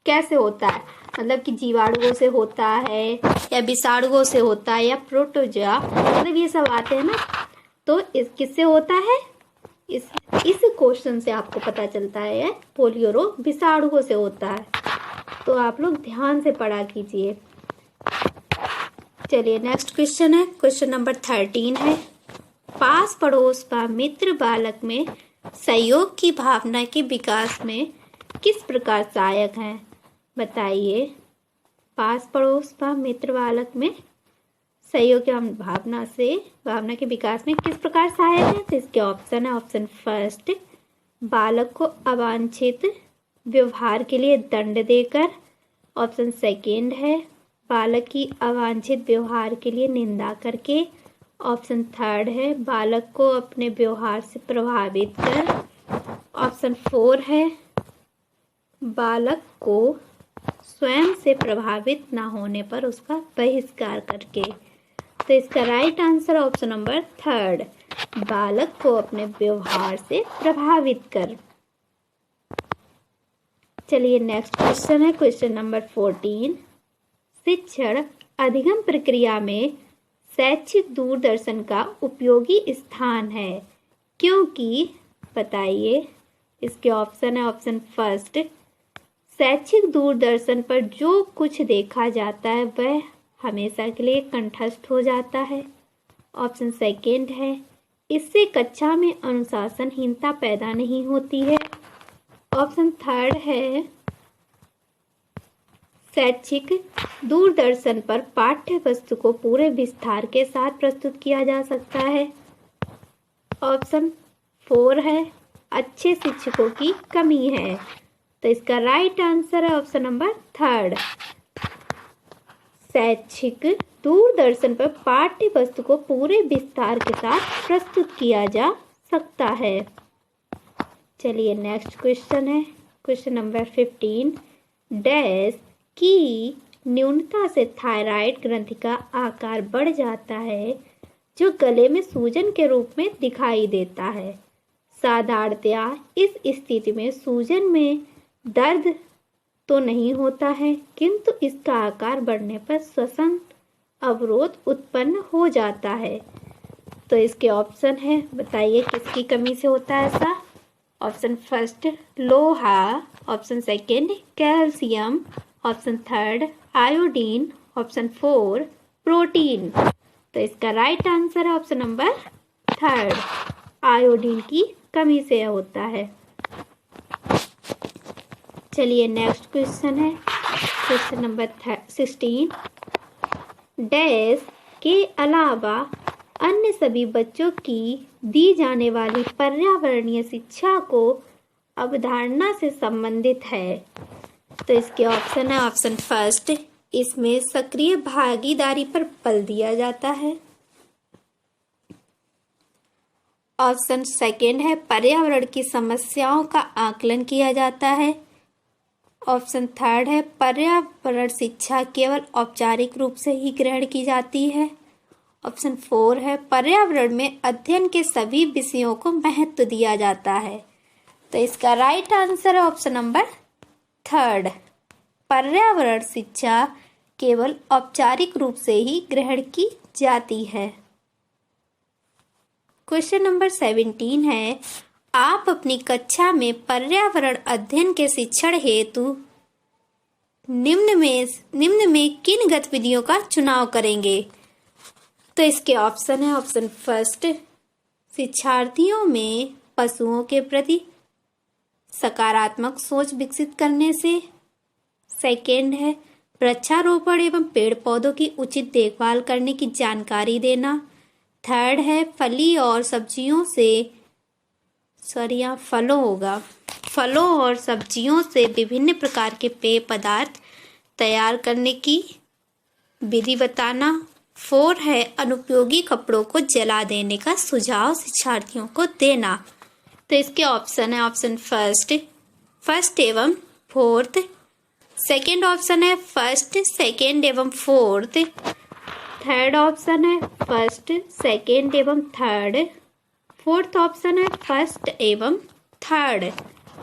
कैसे होता है, मतलब कि जीवाणुओं से होता है या विषाणुओं से होता है या प्रोटोजोआ, मतलब ये सब आते हैं ना। तो इस किससे होता है, इस क्वेश्चन से आपको पता चलता है पोलियो रोग विषाणुओं से होता है। तो आप लोग ध्यान से पढ़ा कीजिए। चलिए नेक्स्ट क्वेश्चन है, क्वेश्चन नंबर 13 है, पास पड़ोस व मित्र बालक में सहयोग की भावना के विकास में किस प्रकार सहायक हैं? बताइए, पास पड़ोस व मित्र बालक में सहयोग की भावना के विकास में किस प्रकार सहायक है? तो इसके ऑप्शन है, ऑप्शन फर्स्ट, बालक को अवांछित व्यवहार के लिए दंड देकर। ऑप्शन सेकेंड है, बालक की अवांछित व्यवहार के लिए निंदा करके। ऑप्शन थर्ड है, बालक को अपने व्यवहार से प्रभावित कर। ऑप्शन 4 है बालक को स्वयं से प्रभावित ना होने पर उसका बहिष्कार करके। तो इसका राइट आंसर ऑप्शन नंबर 3, बालक को अपने व्यवहार से प्रभावित कर। चलिए नेक्स्ट क्वेश्चन है क्वेश्चन नंबर 14। शिक्षण अधिगम प्रक्रिया में शैक्षिक दूरदर्शन का उपयोगी स्थान है क्योंकि, बताइए। इसके ऑप्शन है ऑप्शन फर्स्ट, शैक्षिक दूरदर्शन पर जो कुछ देखा जाता है वह हमेशा के लिए कंठस्थ हो जाता है। ऑप्शन सेकेंड है इससे कक्षा में अनुशासनहीनता पैदा नहीं होती है। ऑप्शन थर्ड है शैक्षिक दूरदर्शन पर पाठ्य वस्तु को पूरे विस्तार के साथ प्रस्तुत किया जा सकता है। ऑप्शन 4 है अच्छे शिक्षकों की कमी है। तो इसका राइट आंसर है ऑप्शन नंबर 3, शैक्षिक दूरदर्शन पर पाठ्य वस्तु को पूरे विस्तार के साथ प्रस्तुत किया जा सकता है। चलिए नेक्स्ट क्वेश्चन है क्वेश्चन नंबर 15। डैश की न्यूनता से थायराइड ग्रंथि का आकार बढ़ जाता है जो गले में सूजन के रूप में दिखाई देता है। साधारणतया इस स्थिति में सूजन में दर्द तो नहीं होता है किंतु इसका आकार बढ़ने पर श्वसन अवरोध उत्पन्न हो जाता है। तो इसके ऑप्शन है, बताइए किसकी कमी से होता है ऐसा। ऑप्शन फर्स्ट लोहा, option second calcium, option third iodine, option 4 protein. तो इसका राइट आंसर है ऑप्शन नंबर 3, आयोडीन की कमी से होता है। चलिए नेक्स्ट क्वेश्चन है क्वेश्चन नंबर 16। डैश के अलावा अन्य सभी बच्चों की दी जाने वाली पर्यावरणीय शिक्षा को अवधारणा से संबंधित है। तो इसके ऑप्शन है ऑप्शन फर्स्ट, इसमें सक्रिय भागीदारी पर बल दिया जाता है। ऑप्शन सेकेंड है पर्यावरण की समस्याओं का आकलन किया जाता है। ऑप्शन थर्ड है पर्यावरण शिक्षा केवल औपचारिक रूप से ही ग्रहण की जाती है। ऑप्शन 4 है पर्यावरण में अध्ययन के सभी विषयों को महत्व दिया जाता है। तो इसका राइट आंसर है ऑप्शन नंबर 3, पर्यावरण शिक्षा केवल औपचारिक रूप से ही ग्रहण की जाती है। क्वेश्चन नंबर 17 है आप अपनी कक्षा में पर्यावरण अध्ययन के शिक्षण हेतु निम्न में किन गतिविधियों का चुनाव करेंगे। तो इसके ऑप्शन है ऑप्शन फर्स्ट, शिक्षार्थियों में पशुओं के प्रति सकारात्मक सोच विकसित करने से। सेकेंड है वृक्षारोपण एवं पेड़ पौधों की उचित देखभाल करने की जानकारी देना। थर्ड है फलों और सब्जियों से विभिन्न प्रकार के पेय पदार्थ तैयार करने की विधि बताना। 4 है अनुपयोगी कपड़ों को जला देने का सुझाव शिक्षार्थियों को देना। तो इसके ऑप्शन है ऑप्शन फर्स्ट एवं फोर्थ। सेकेंड ऑप्शन है फर्स्ट, सेकेंड एवं फोर्थ। थर्ड ऑप्शन है फर्स्ट, सेकेंड एवं थर्ड। फोर्थ ऑप्शन है फर्स्ट एवं थर्ड।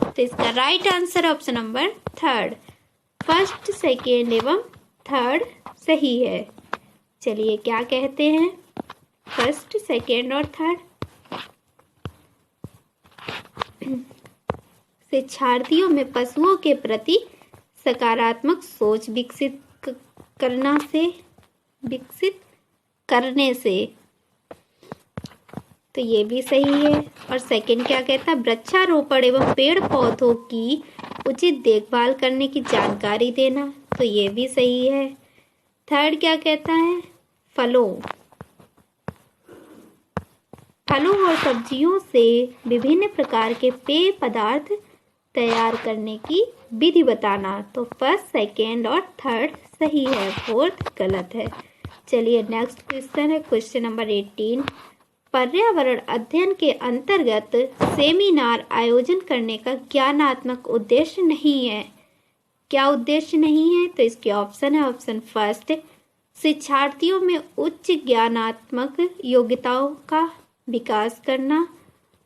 तो इसका right answer option number 3, first, second एवं थर्ड सही है। चलिए क्या कहते हैं फर्स्ट, सेकेंड और थर्ड। शिक्षार्थियों में पशुओं के प्रति सकारात्मक सोच विकसित करने से, तो ये भी सही है। और सेकंड क्या कहता है वृक्षारोपण एवं पेड़ पौधों की उचित देखभाल करने की जानकारी देना, तो ये भी सही है। थर्ड क्या कहता है फलों और सब्जियों से विभिन्न प्रकार के पेय पदार्थ तैयार करने की विधि बताना, तो फर्स्ट, सेकेंड और थर्ड सही है, फोर्थ गलत है। चलिए नेक्स्ट क्वेश्चन है क्वेश्चन नंबर 18। पर्यावरण अध्ययन के अंतर्गत सेमिनार आयोजन करने का ज्ञानात्मक उद्देश्य नहीं है। क्या उद्देश्य नहीं है? तो इसके ऑप्शन है ऑप्शन फर्स्ट, शिक्षार्थियों में उच्च ज्ञानात्मक योग्यताओं का विकास करना।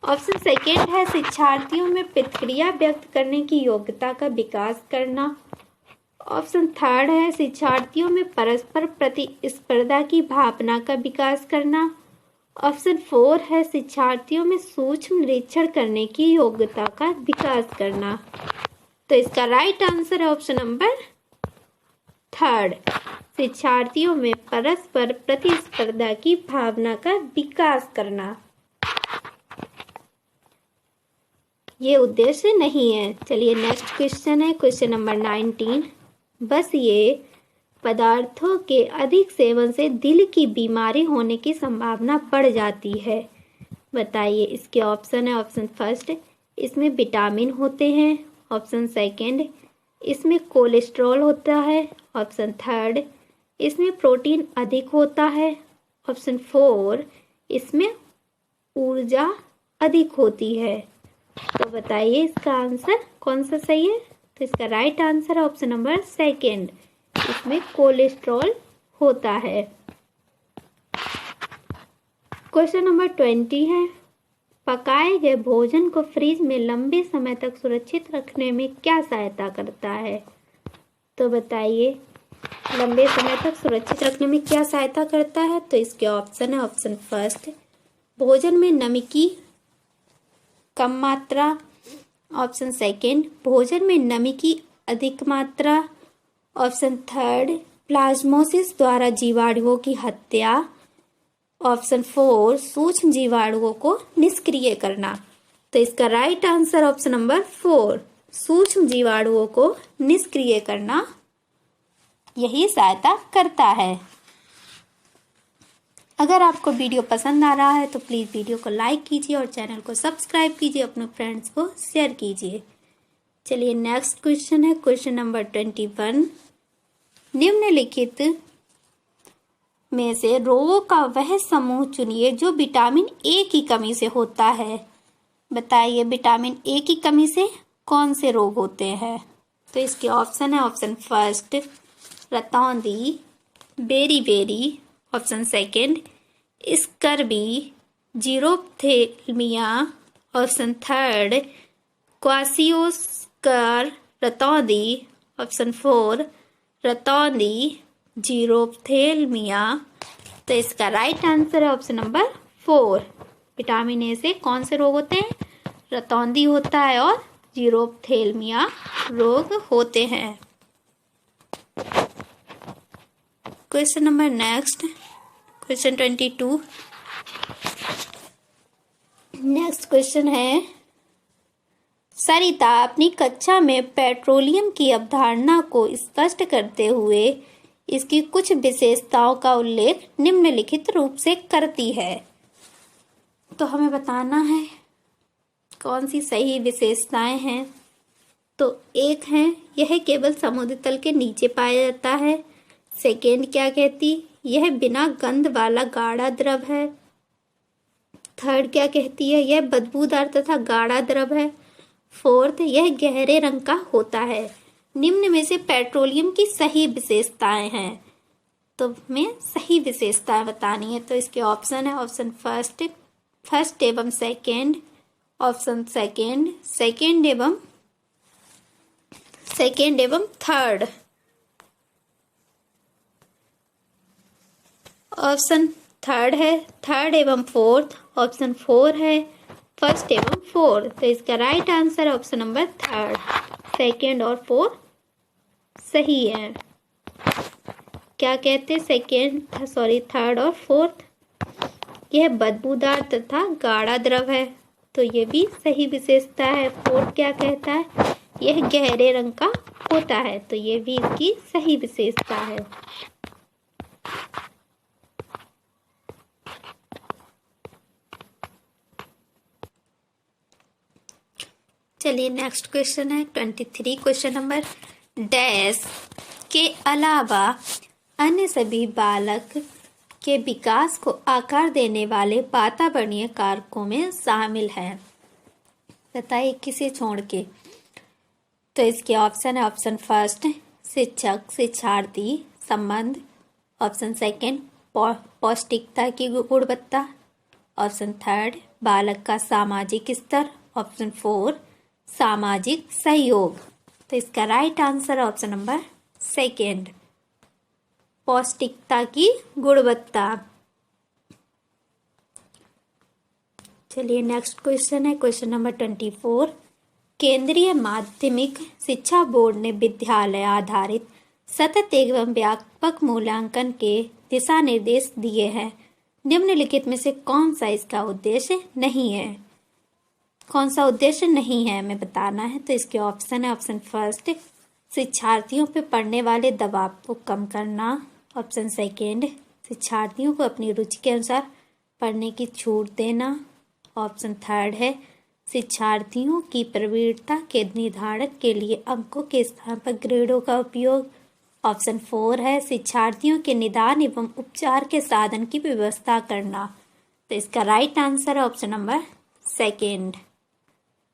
ऑप्शन सेकेंड है शिक्षार्थियों में प्रतिक्रिया व्यक्त करने की योग्यता का विकास करना। ऑप्शन थर्ड है शिक्षार्थियों में परस्पर प्रतिस्पर्धा की भावना का विकास करना। ऑप्शन फोर है शिक्षार्थियों में सूक्ष्म निरीक्षण करने की योग्यता का विकास करना। तो इसका राइट आंसर है ऑप्शन नंबर थर्ड, शिक्षार्थियों में परस्पर प्रतिस्पर्धा की भावना का विकास करना। ये उद्देश्य नहीं है। चलिए नेक्स्ट क्वेश्चन है क्वेश्चन नंबर 19। बस ये पदार्थों के अधिक सेवन से दिल की बीमारी होने की संभावना बढ़ जाती है। बताइए इसके ऑप्शन है ऑप्शन फर्स्ट, इसमें विटामिन होते हैं। ऑप्शन सेकंड, इसमें कोलेस्ट्रॉल होता है। ऑप्शन थर्ड, इसमें प्रोटीन अधिक होता है। ऑप्शन फोर, इसमें ऊर्जा अधिक होती है। तो बताइए इसका आंसर कौन सा सही है? तो इसका राइट आंसर है ऑप्शन नंबर सेकंड, इसमें कोलेस्ट्रॉल होता है। क्वेश्चन नंबर 20 है, पकाए गए भोजन को फ्रिज में लंबे समय तक सुरक्षित रखने में क्या सहायता करता है? तो बताइए लंबे समय तक सुरक्षित रखने में क्या सहायता करता है? तो इसके ऑप्शन है ऑप्शन फर्स्ट, भोजन में नमी की कम मात्रा। ऑप्शन सेकंड, भोजन में नमी की अधिक मात्रा। ऑप्शन थर्ड, प्लाज्मोसिस द्वारा जीवाणुओं की हत्या। ऑप्शन फोर, सूक्ष्म जीवाणुओं को निष्क्रिय करना। तो इसका right answer option number four, सूक्ष्म जीवाणुओं को निष्क्रिय करना यही सहायता करता है। अगर आपको वीडियो पसंद आ रहा है तो प्लीज़ वीडियो को लाइक कीजिए और चैनल को सब्सक्राइब कीजिए, अपने फ्रेंड्स को शेयर कीजिए। चलिए नेक्स्ट क्वेश्चन है क्वेश्चन नंबर 21। निम्नलिखित में से रोगों का वह समूह चुनिए जो विटामिन ए की कमी से होता है। बताइए विटामिन ए की कमी से कौन से रोग होते हैं? तो इसके ऑप्शन है ऑप्शन फर्स्ट, रतौंधी, बेरी। Option second, scurvy, xerophthalmia. Option third, kwashiorkor रतौंधी। ऑप्शन फोर, रतौंधी, जीरोप्थेल्मिया। तो इसका राइट आंसर है option number four, vitamin A से कौन से रोग होते हैं? रतौंधी होता है और जीरोप्थेल्मिया रोग होते हैं। Question number next question 22। Next question है, सरिता अपनी कक्षा में पेट्रोलियम की अवधारणा को स्पष्ट करते हुए इसकी कुछ विशेषताओं का उल्लेख निम्नलिखित रूप से करती है। तो हमें बताना है कौन सी सही विशेषताएं हैं। तो एक है यह केवल समुद्र तल के नीचे पाया जाता है। सेकेंड क्या कहती, यह बिना गंध वाला गाढ़ा द्रव है। थर्ड क्या कहती है, यह बदबूदार तथा गाढ़ा द्रव है। फोर्थ, यह गहरे रंग का होता है। निम्न में से पेट्रोलियम की सही विशेषताएं हैं, तो हमें सही विशेषताएं बतानी है। तो इसके ऑप्शन है ऑप्शन फर्स्ट एवं सेकेंड। ऑप्शन सेकेंड एवं थर्ड। ऑप्शन थर्ड है थर्ड एवं फोर्थ। ऑप्शन फोर है फर्स्ट एवं फोर्थ। तो इसका right answer option number third, second और फोर्थ सही है। क्या कहते थर्ड और फोर्थ, यह बदबूदार तथा गाढ़ा द्रव है, तो ये भी सही विशेषता है। फोर्थ क्या कहता है, यह गहरे रंग का होता है, तो ये भी इसकी सही विशेषता है। चलिए नेक्स्ट क्वेश्चन है 23 क्वेश्चन नंबर डैश के अलावा अन्य सभी बालक के विकास को आकार देने वाले वातावरणीय कारकों में शामिल है। बताइए किसे छोड़ के। तो इसके ऑप्शन है, ऑप्शन फर्स्ट शिक्षक शिक्षार्थी संबंध, ऑप्शन सेकंड पौष्टिकता की गुणवत्ता, ऑप्शन थर्ड बालक का सामाजिक स्तर, ऑप्शन फोर सामाजिक सहयोग। तो इसका right answer option number second, पौष्टिकता की गुणवत्ता। चलिए नेक्स्ट क्वेश्चन है, क्वेश्चन नंबर 24। केंद्रीय माध्यमिक शिक्षा बोर्ड ने विद्यालय आधारित सतत एवं व्यापक मूल्यांकन के दिशा निर्देश दिए हैं। निम्नलिखित में से कौन सा इसका उद्देश्य नहीं है? कौन सा उद्देश्य नहीं है हमें बताना है। तो इसके ऑप्शन है, ऑप्शन फर्स्ट शिक्षार्थियों पर पड़ने वाले दबाव को कम करना, ऑप्शन सेकेंड शिक्षार्थियों को अपनी रुचि के अनुसार पढ़ने की छूट देना, ऑप्शन थर्ड है शिक्षार्थियों की प्रवीणता के निर्धारण के लिए अंकों के स्थान पर ग्रेडों का उपयोग, ऑप्शन फोर है शिक्षार्थियों के निदान एवं उपचार के साधन की व्यवस्था करना। तो इसका राइट आंसर है ऑप्शन नंबर सेकेंड,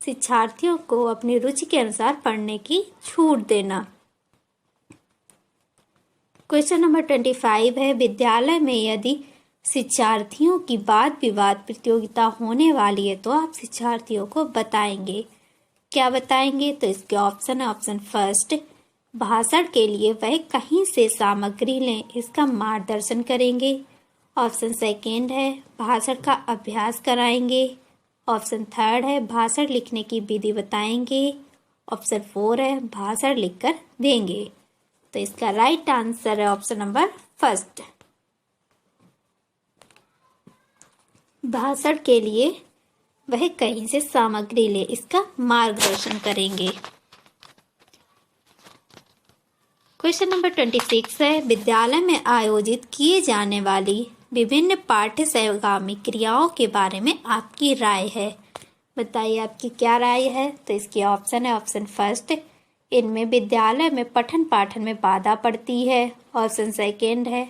शिक्षार्थियों को अपनी रुचि के अनुसार पढ़ने की छूट देना। क्वेश्चन नंबर 25 है, विद्यालय में यदि शिक्षार्थियों की वाद विवाद प्रतियोगिता होने वाली है तो आप शिक्षार्थियों को बताएंगे। क्या बताएंगे? तो इसके ऑप्शन है, ऑप्शन फर्स्ट भाषण के लिए वह कहीं से सामग्री लें, इसका मार्गदर्शन करेंगे, ऑप्शन सेकेंड है भाषण का अभ्यास कराएंगे, ऑप्शन थर्ड है भाषण लिखने की विधि बताएंगे, ऑप्शन फोर है भाषण लिखकर देंगे। तो इसका राइट आंसर है ऑप्शन नंबर फर्स्ट, भाषण के लिए वह कहीं से सामग्री ले, इसका मार्गदर्शन करेंगे। क्वेश्चन नंबर 26 है, विद्यालय में आयोजित किए जाने वाली विभिन्न पाठ्य सहगामी क्रियाओं के बारे में आपकी राय है। बताइए आपकी क्या राय है। तो इसकी ऑप्शन है, ऑप्शन फर्स्ट इनमें विद्यालय में पठन पाठन में बाधा पड़ती है, ऑप्शन सेकेंड है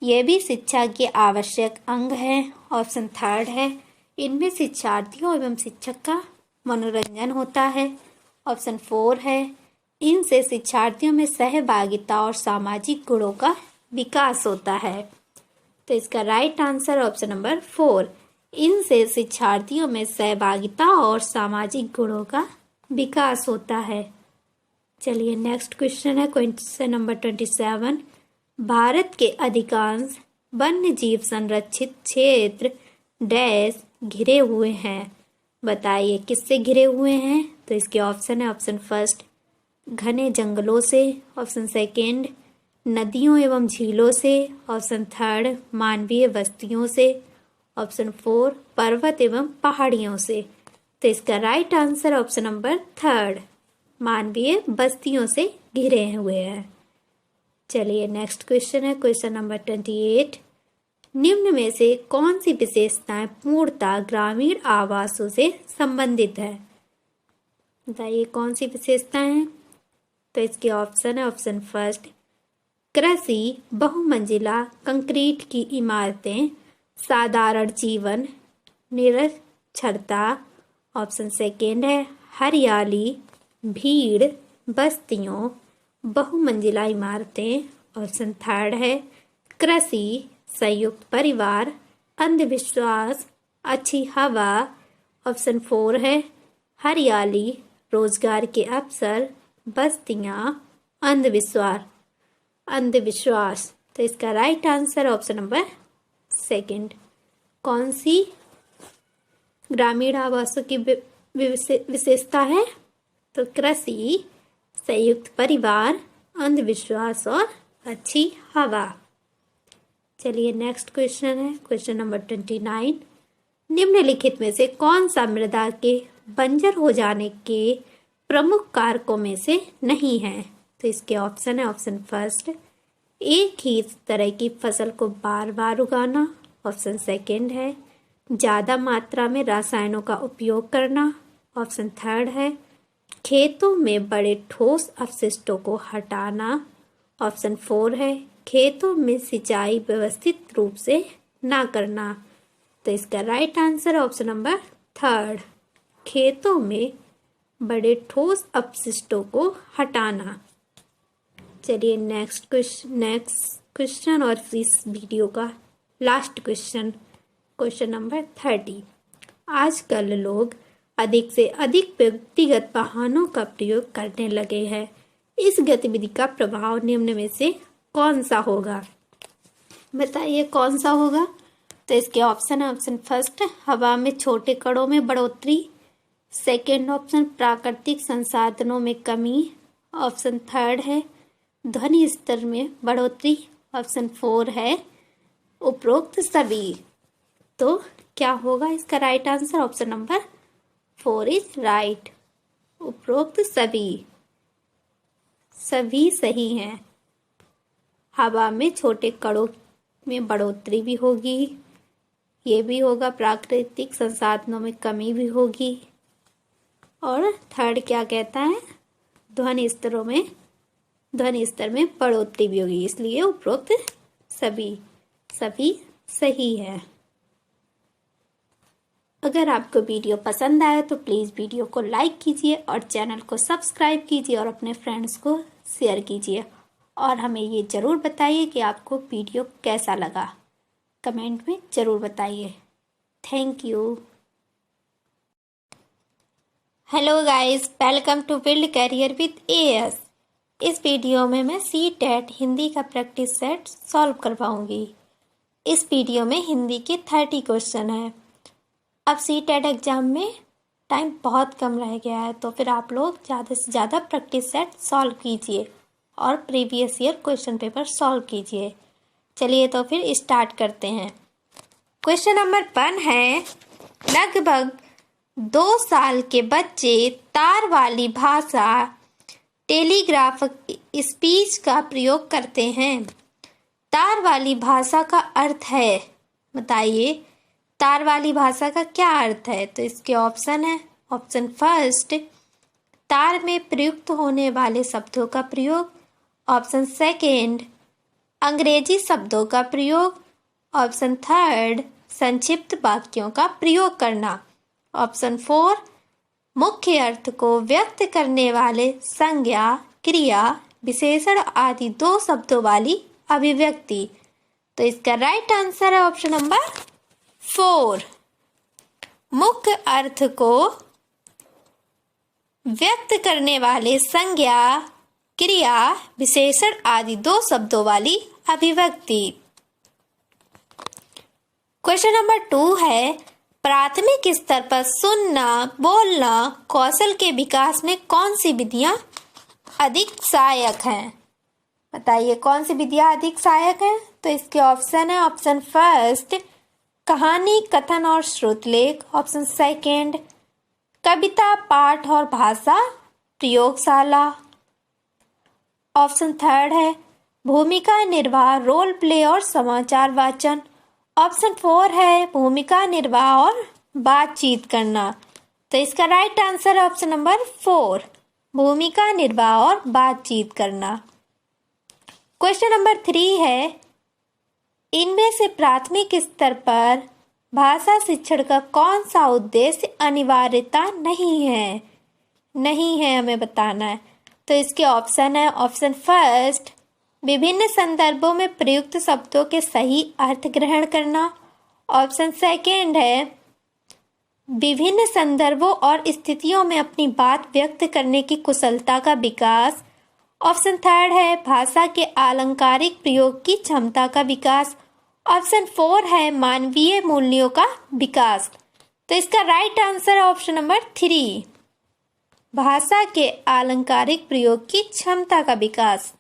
ये भी शिक्षा के आवश्यक अंग है, ऑप्शन थर्ड है इनमें शिक्षार्थियों एवं शिक्षक का मनोरंजन होता है, ऑप्शन फोर है इनसे शिक्षार्थियों में सहभागिता और सामाजिक गुणों का विकास होता है। तो इसका right answer option number four, इनसे शिक्षार्थियों में सहभागिता और सामाजिक गुणों का विकास होता है। चलिए नेक्स्ट क्वेश्चन है, क्वेश्चन नंबर 27। भारत के अधिकांश वन्य जीव संरक्षित क्षेत्र डैश घिरे हुए हैं। बताइए किससे घिरे हुए हैं। तो इसके ऑप्शन है, ऑप्शन फर्स्ट घने जंगलों से, ऑप्शन सेकेंड नदियों एवं झीलों से, ऑप्शन थर्ड मानवीय बस्तियों से, ऑप्शन फोर पर्वत एवं पहाड़ियों से। तो इसका right answer option number third, मानवीय बस्तियों से घिरे हुए हैं। चलिए नेक्स्ट क्वेश्चन है, क्वेश्चन नंबर 28। निम्न में से कौन सी विशेषताएं पूर्णतः ग्रामीण आवासों से संबंधित है। बताइए कौन सी विशेषताएं हैं। तो इसके ऑप्शन है, ऑप्शन फर्स्ट कृषि बहुमंजिला कंक्रीट की इमारतें, साधारण जीवन निरक्षरता, ऑप्शन सेकेंड है हरियाली भीड़ बस्तियों बहुमंजिला इमारतें, ऑप्शन थर्ड है कृषि संयुक्त परिवार अंधविश्वास अच्छी हवा, ऑप्शन फोर है हरियाली रोजगार के अवसर बस्तियां अंधविश्वास। तो इसका right answer option number second. कौन सी ग्रामीण आवासों की विशेषता है। तो कृषि संयुक्त परिवार अंधविश्वास और अच्छी हवा। चलिए नेक्स्ट क्वेश्चन है, क्वेश्चन नंबर 29। निम्नलिखित में से कौन सा मृदा के बंजर हो जाने के प्रमुख कारकों में से नहीं है। तो इसके ऑप्शन है, ऑप्शन फर्स्ट एक ही तरह की फसल को बार बार उगाना, ऑप्शन सेकेंड है ज़्यादा मात्रा में रसायनों का उपयोग करना, ऑप्शन थर्ड है खेतों में बड़े ठोस अपशिष्टों को हटाना, ऑप्शन फोर है खेतों में सिंचाई व्यवस्थित रूप से ना करना। तो इसका राइट आंसर ऑप्शन नंबर 3, खेतों में बड़े ठोस अपशिष्टों को हटाना। चलिए नेक्स्ट क्वेश्चन और इस वीडियो का लास्ट क्वेश्चन नंबर 30। आजकल लोग अधिक से अधिक व्यक्तिगत वाहनों का प्रयोग करने लगे हैं। इस गतिविधि का प्रभाव निम्न में से कौन सा होगा? बताइए कौन सा होगा? तो इसके ऑप्शन फर्स्ट, हवा में छोटे कणों में बढ़ोतरी। सेकेंड ऑप्शन, प्राकृतिक संसाधनों में कमी। ऑप्शन थर्ड है ध्वनि स्तर में बढ़ोतरी। ऑप्शन 4 है उपरोक्त सभी। तो क्या होगा इसका right answer? Option number 4 is right, उपरोक्त सभी सही हैं। हवा में छोटे कणों में बढ़ोतरी भी होगी, ये भी होगा, प्राकृतिक संसाधनों में कमी भी होगी, और थर्ड क्या कहता है, ध्वनि स्तर में बढ़ोतरी भी होगी, इसलिए उपरोक्त सभी सही है। अगर आपको वीडियो पसंद आए तो प्लीज़ वीडियो को लाइक कीजिए और चैनल को सब्सक्राइब कीजिए और अपने फ्रेंड्स को शेयर कीजिए, और हमें ये ज़रूर बताइए कि आपको वीडियो कैसा लगा। कमेंट में ज़रूर बताइए। Thank you. Hello guys, welcome to build career with AS. इस वीडियो में मैं CTET हिंदी का प्रैक्टिस सेट सॉल्व करवाऊंगी। इस वीडियो में हिंदी के 30 क्वेश्चन है। अब CTET एग्जाम में टाइम बहुत कम रह गया है, तो फिर आप लोग ज़्यादा से ज़्यादा प्रैक्टिस सेट सॉल्व कीजिए और previous year question paper solve कीजिए। चलिए तो फिर स्टार्ट करते हैं। क्वेश्चन नंबर 1 है, लगभग 2 साल के बच्चे तार वाली भाषा टेलीग्राफ स्पीच का प्रयोग करते हैं। तार वाली भाषा का अर्थ है, बताइए तार वाली भाषा का क्या अर्थ है? तो इसके ऑप्शन है, ऑप्शन फर्स्ट, तार में प्रयुक्त होने वाले शब्दों का प्रयोग। ऑप्शन सेकेंड, अंग्रेजी शब्दों का प्रयोग। ऑप्शन थर्ड, संक्षिप्त वाक्यों का प्रयोग करना। ऑप्शन 4, मुख्य अर्थ को व्यक्त करने वाले संज्ञा, क्रिया, विशेषण आदि 2 शब्दों वाली अभिव्यक्ति। तो इसका राइट आंसर है ऑप्शन नंबर 4, मुख्य अर्थ को व्यक्त करने वाले संज्ञा, क्रिया, विशेषण आदि 2 शब्दों वाली अभिव्यक्ति। क्वेश्चन नंबर 2 है, प्राथमिक स्तर पर सुनना बोलना कौशल के विकास में कौन सी विधियां अधिक सहायक हैं? बताइए कौन सी विधियां अधिक सहायक हैं? तो इसके ऑप्शन है, ऑप्शन फर्स्ट, कहानी, कथन और श्रुतलेख। ऑप्शन सेकेंड, कविता, पाठ और भाषा प्रयोगशाला। ऑप्शन थर्ड है भूमिका निर्वाह, रोल प्ले और समाचार वाचन। ऑप्शन 4 है भूमिका निर्वाह और बातचीत करना। तो इसका राइट आंसर है ऑप्शन नंबर 4, भूमिका निर्वाह और बातचीत करना। क्वेश्चन नंबर 3 है, इनमें से प्राथमिक स्तर पर भाषा शिक्षण का कौन सा उद्देश्य अनिवार्यता नहीं है हमें बताना है। तो इसके ऑप्शन है, ऑप्शन फर्स्ट, विभिन्न संदर्भों में प्रयुक्त शब्दों के सही अर्थ ग्रहण करना। ऑप्शन सेकेंड है विभिन्न संदर्भों और स्थितियों में अपनी बात व्यक्त करने की कुशलता का विकास। ऑप्शन थर्ड है भाषा के अलंकारिक प्रयोग की क्षमता का विकास। ऑप्शन 4 है मानवीय मूल्यों का विकास। तो इसका राइट आंसर है ऑप्शन नंबर 3, भाषा के अलंकारिक प्रयोग की क्षमता का विकास।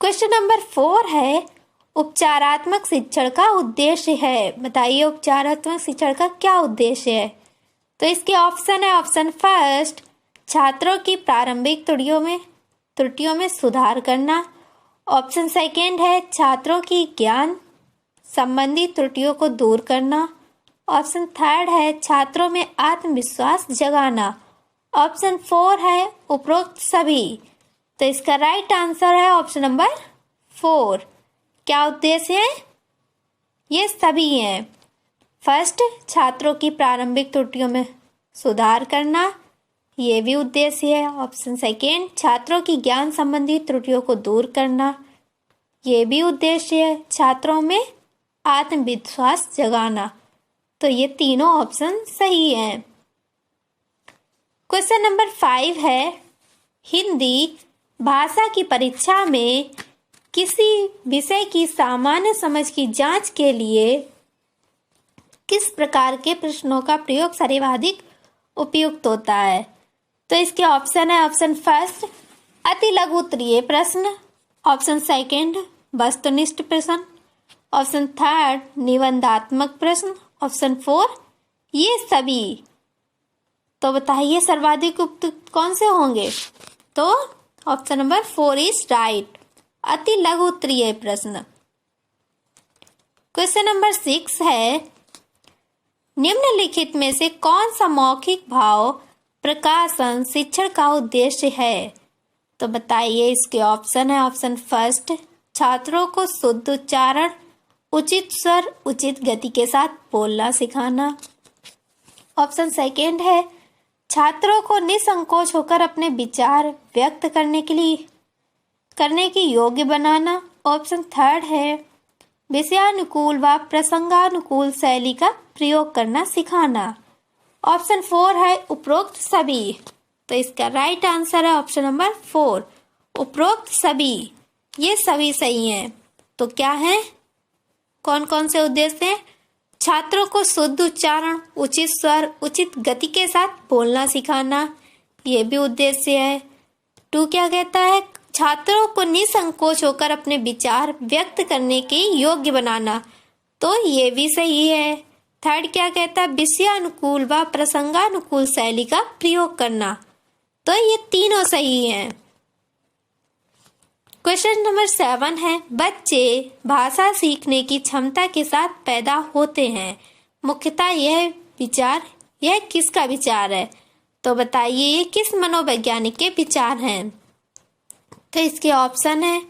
क्वेश्चन नंबर 4 है, उपचारात्मक शिक्षण का उद्देश्य है। बताइए उपचारात्मक शिक्षण का क्या उद्देश्य है? तो इसके ऑप्शन है, ऑप्शन फर्स्ट, छात्रों की प्रारंभिक त्रुटियों में सुधार करना। ऑप्शन सेकेंड है छात्रों की ज्ञान संबंधी त्रुटियों को दूर करना। ऑप्शन थर्ड है छात्रों में आत्मविश्वास जगाना। ऑप्शन 4 है उपरोक्त सभी। तो इसका राइट आंसर है ऑप्शन नंबर 4। क्या उद्देश्य है? ये सभी हैं। फर्स्ट, छात्रों की प्रारंभिक त्रुटियों में सुधार करना, ये भी उद्देश्य है। ऑप्शन सेकेंड, छात्रों की ज्ञान संबंधी त्रुटियों को दूर करना, ये भी उद्देश्य है। छात्रों में आत्मविश्वास जगाना। तो ये तीनों ऑप्शन सही हैं। क्वेश्चन नंबर 5 है, हिंदी भाषा की परीक्षा में किसी विषय की सामान्य समझ की जांच के लिए किस प्रकार के प्रश्नों का प्रयोग सर्वाधिक उपयुक्त होता है? तो इसके ऑप्शन है, ऑप्शन फर्स्ट अति लघु उत्तरीय प्रश्न, ऑप्शन सेकंड वस्तुनिष्ठ प्रश्न, ऑप्शन थर्ड निबंधात्मक प्रश्न, ऑप्शन 4 ये सभी। तो बताइए सर्वाधिक उपयुक्त कौन से होंगे? तो ऑप्शन नंबर 4 इज राइट, अति लघु उत्तरीय प्रश्न। क्वेश्चन नंबर 6 है, निम्नलिखित में से कौन सा मौखिक भाव प्रकाशन शिक्षण का उद्देश्य है? तो बताइए इसके ऑप्शन है, ऑप्शन फर्स्ट छात्रों को शुद्ध उच्चारण, उचित स्वर, उचित गति के साथ बोलना सिखाना, ऑप्शन सेकेंड है छात्रों को निसंकोच होकर अपने विचार व्यक्त करने के योग्य बनाना, ऑप्शन थर्ड है विषयानुकूल व प्रसंगानुकूल शैली का प्रयोग करना सिखाना, ऑप्शन 4 है उपरोक्त सभी। तो इसका राइट आंसर है ऑप्शन नंबर 4, उपरोक्त सभी। ये सभी सही हैं। तो क्या है, कौन कौन से उद्देश्य हैं? छात्रों को शुद्ध उच्चारण, उचित स्वर, उचित गति के साथ बोलना सिखाना, ये भी उद्देश्य है। 2 क्या कहता है, छात्रों को निसंकोच होकर अपने विचार व्यक्त करने के योग्य बनाना, तो ये भी सही है। 3 क्या कहता है, विषयानुकूल व प्रसंगानुकूल शैली का प्रयोग करना, तो ये तीनों सही हैं। क्वेश्चन नंबर 7 है, बच्चे भाषा सीखने की क्षमता के साथ पैदा होते हैं, मुख्यतः यह किसका विचार है? तो बताइए ये किस मनोवैज्ञानिक के विचार हैं? तो इसके ऑप्शन है,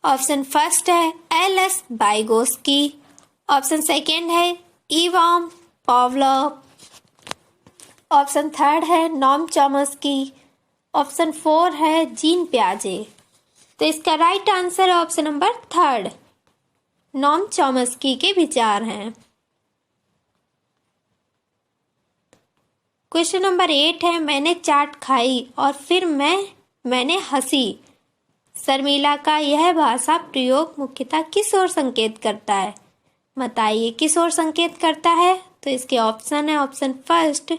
ऑप्शन फर्स्ट है एल.एस. वाइगोस्की, ऑप्शन सेकेंड है इवान पावलोव, ऑप्शन थर्ड है नॉम चॉम्स्की, ऑप्शन 4 है जीन पियाजे। तो इसका राइट आंसर है ऑप्शन नंबर 3, नॉम चॉम्स्की के विचार हैं। क्वेश्चन नंबर 8 है, मैंने चाट खाई और फिर मैंने हंसी। शर्मिला का यह भाषा प्रयोग मुख्यतः किस ओर संकेत करता है? बताइए किस ओर संकेत करता है? तो इसके ऑप्शन है, ऑप्शन फर्स्ट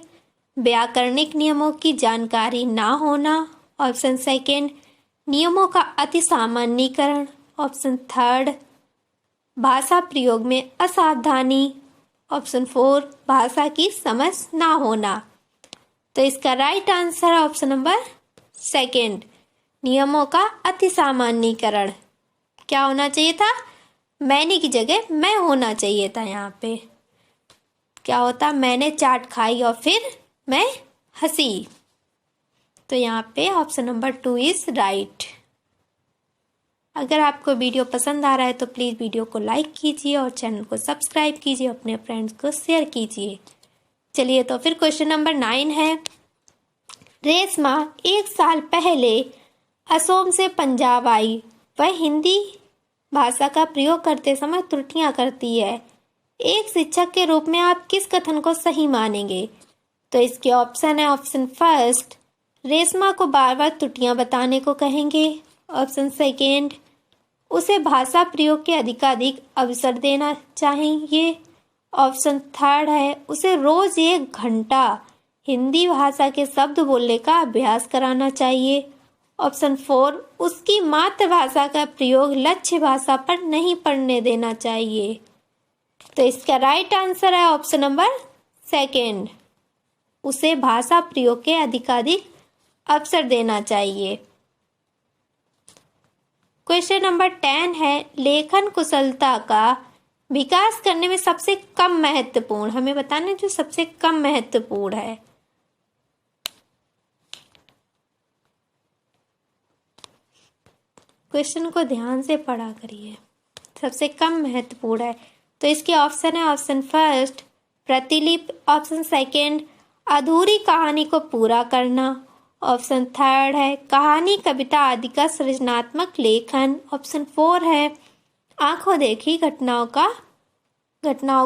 व्याकरणिक नियमों की जानकारी ना होना, ऑप्शन सेकेंड नियमों का अति सामान्यीकरण, ऑप्शन थर्ड भाषा प्रयोग में असावधानी, ऑप्शन 4 भाषा की समझ ना होना। तो इसका राइट आंसर है ऑप्शन नंबर सेकेंड, नियमों का अति सामान्यीकरण। क्या होना चाहिए था? मैंने की जगह मैं होना चाहिए था। यहाँ पे क्या होता, मैंने चाट खाई और फिर मैं हंसी। तो यहाँ पे ऑप्शन नंबर 2 इज राइट। अगर आपको वीडियो पसंद आ रहा है तो प्लीज़ वीडियो को लाइक कीजिए और चैनल को सब्सक्राइब कीजिए, अपने फ्रेंड्स को शेयर कीजिए। चलिए तो फिर क्वेश्चन नंबर 9 है, रेशमा 1 साल पहले असम से पंजाब आई, वह हिंदी भाषा का प्रयोग करते समय त्रुटियां करती है। एक शिक्षक के रूप में आप किस कथन को सही मानेंगे? तो इसके ऑप्शन है, ऑप्शन फर्स्ट रेशमा को बार बार त्रुटियां बताने को कहेंगे, ऑप्शन सेकेंड उसे भाषा प्रयोग के अधिकाधिक अवसर देना चाहेंगे, ऑप्शन थर्ड है उसे रोज 1 घंटा हिंदी भाषा के शब्द बोलने का अभ्यास कराना चाहिए, ऑप्शन 4 उसकी मातृभाषा का प्रयोग लक्ष्य भाषा पर नहीं पढ़ने देना चाहिए। तो इसका राइट आंसर है ऑप्शन नंबर सेकेंड, उसे भाषा प्रयोग के अधिकाधिक अवसर देना चाहिए। क्वेश्चन नंबर 10 है, लेखन कुशलता का विकास करने में सबसे कम महत्वपूर्ण, हमें बताना जो सबसे कम महत्वपूर्ण है। क्वेश्चन को ध्यान से पढ़ा करिए। सबसे कम महत्वपूर्ण है तो इसके ऑप्शन है ऑप्शन फर्स्ट प्रतिलिपि, ऑप्शन सेकंड अधूरी कहानी को पूरा करना, ऑप्शन थर्ड है कहानी कविता आदि का सृजनात्मक लेखन, ऑप्शन फोर है आंखों देखी घटनाओं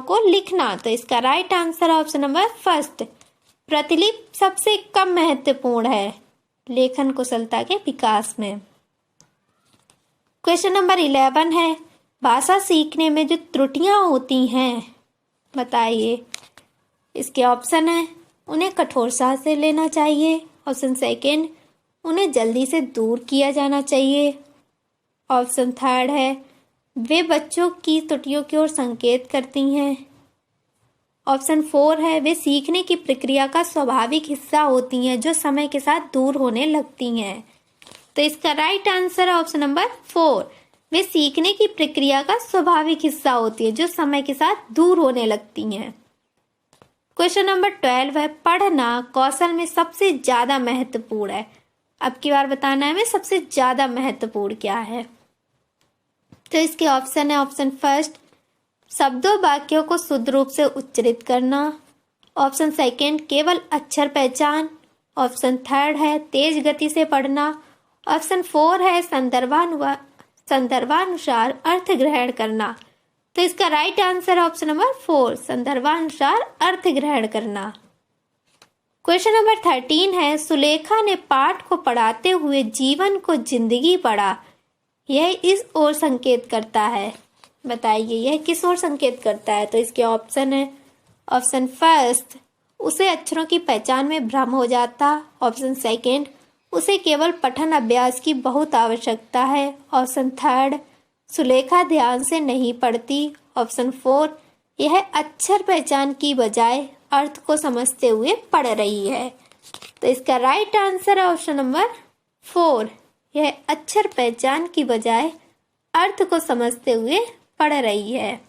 को लिखना। तो इसका right answer option number first प्रतिलिपि सबसे कम महत्वपूर्ण है लेखन कुशलता के विकास में। क्वेश्चन नंबर 11 है भाषा सीखने में जो त्रुटियां होती हैं बताइए। इसके ऑप्शन है उन्हें कठोरता से लेना चाहिए, ऑप्शन सेकंड उन्हें जल्दी से दूर किया जाना चाहिए, ऑप्शन थर्ड है वे बच्चों की त्रुटियों की ओर संकेत करती हैं, ऑप्शन फोर है वे सीखने की प्रक्रिया का स्वाभाविक हिस्सा होती हैं जो समय के साथ दूर होने लगती हैं। तो इसका राइट आंसर है ऑप्शन नंबर फोर वे सीखने की प्रक्रिया का स्वाभाविक हिस्सा होती है जो समय के साथ दूर होने लगती हैं। क्वेश्चन नंबर 12 है पढ़ना कौशल में सबसे ज्यादा महत्वपूर्ण है। अब की बार बताना है हमें सबसे ज्यादा महत्वपूर्ण क्या है। तो इसके ऑप्शन है ऑप्शन फर्स्ट शब्दों वाक्यों को शुद्ध रूप से उच्चारित करना, ऑप्शन सेकंड केवल अक्षर पहचान, ऑप्शन थर्ड है तेज गति से पढ़ना, ऑप्शन फोर है संदर्भानुसार अर्थ ग्रहण करना। तो इसका right answer option number four संदर्भानुसार अर्थ ग्रहण करना। क्वेश्चन नंबर 13 है सुलेखा ने पाठ को पढ़ाते हुए जीवन को जिंदगी पढ़ा, यह इस ओर संकेत करता है। बताइए यह किस ओर संकेत करता है। तो इसके ऑप्शन है ऑप्शन फर्स्ट उसे अक्षरों की पहचान में भ्रम हो जाता, ऑप्शन सेकंड उसे केवल पठन अभ्यास की बहुत आवश्यकता है, ऑप्शन थर्ड सुलेखा ध्यान से नहीं पढ़ती, ऑप्शन फोर यह अक्षर पहचान की बजाय अर्थ को समझते हुए पढ़ रही है। तो इसका राइट आंसर है ऑप्शन नंबर फोर यह अक्षर पहचान की बजाय अर्थ को समझते हुए पढ़ रही है।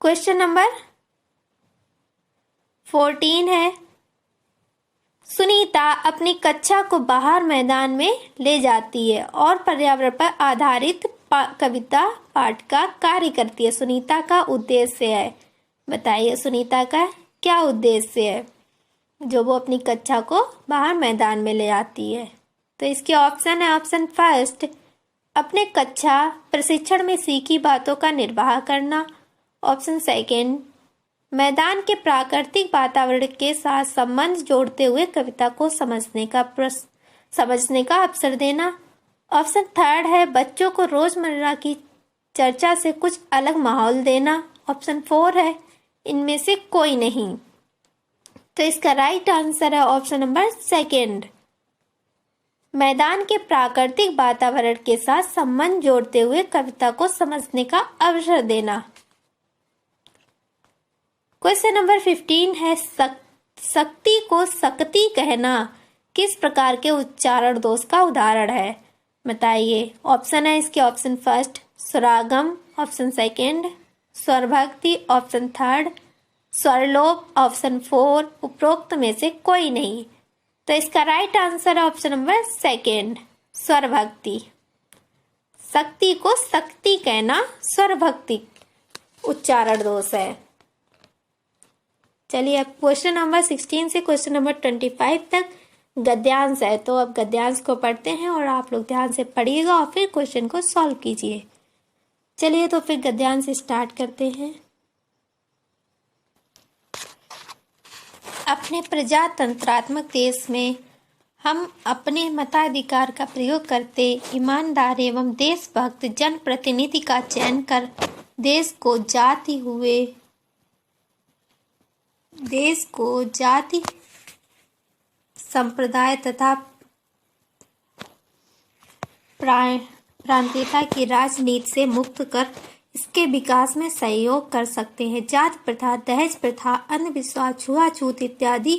क्वेश्चन नंबर 14 है सुनीता अपनी कक्षा को बाहर मैदान में ले जाती है और पर्यावरण पर आधारित कविता पाठ का कार्य करती है। सुनीता का उद्देश्य है, बताइए सुनीता का क्या उद्देश्य है जो वो अपनी कक्षा को बाहर मैदान में ले जाती है। तो इसके ऑप्शन है ऑप्शन फर्स्ट अपने कक्षा प्रशिक्षण में सीखी बातों का निर्वाह करना, ऑप्शन सेकंड मैदान के प्राकृतिक वातावरण के साथ संबंध जोड़ते हुए कविता को समझने का अवसर देना, ऑप्शन थर्ड है बच्चों को रोजमर्रा की चर्चा से कुछ अलग माहौल देना, ऑप्शन फोर है इनमें से कोई नहीं। तो इसका राइट आंसर है ऑप्शन नंबर सेकंड मैदान के प्राकृतिक वातावरण के साथ संबंध जोड़ते हुए कविता को समझने का अवसर देना। क्वेश्चन नंबर 15 है शक्ति को सकती कहना किस प्रकार के उच्चारण दोष का उदाहरण है। बताइए ऑप्शन है इसके ऑप्शन फर्स्ट स्वरागम, ऑप्शन सेकंड स्वरभक्ति, ऑप्शन थर्ड स्वरलोप, ऑप्शन फोर उपरोक्त में से कोई नहीं। तो इसका राइट आंसर है ऑप्शन नंबर सेकंड स्वरभक्ति। शक्ति को शक्ति कहना स्वरभक्ति उच्चारण दोष है। चलिए अब क्वेश्चन नंबर 16 से क्वेश्चन नंबर 25 तक गद्यांश है। तो अब गद्यांश को पढ़ते हैं और आप लोग ध्यान से पढ़िएगा और फिर क्वेश्चन को सॉल्व कीजिए। चलिए तो फिर गद्यांश स्टार्ट करते हैं। अपने प्रजातंत्रात्मक देश में हम अपने मताधिकार का प्रयोग करते ईमानदार एवं देशभक्त जनप्रतिनिधि का चयन कर देश को जाति संप्रदाय तथा प्रांतीयता की राजनीति से मुक्त कर इसके विकास में सहयोग कर सकते हैं। जाति प्रथा, दहेज प्रथा, अंधविश्वास, छुआछूत इत्यादि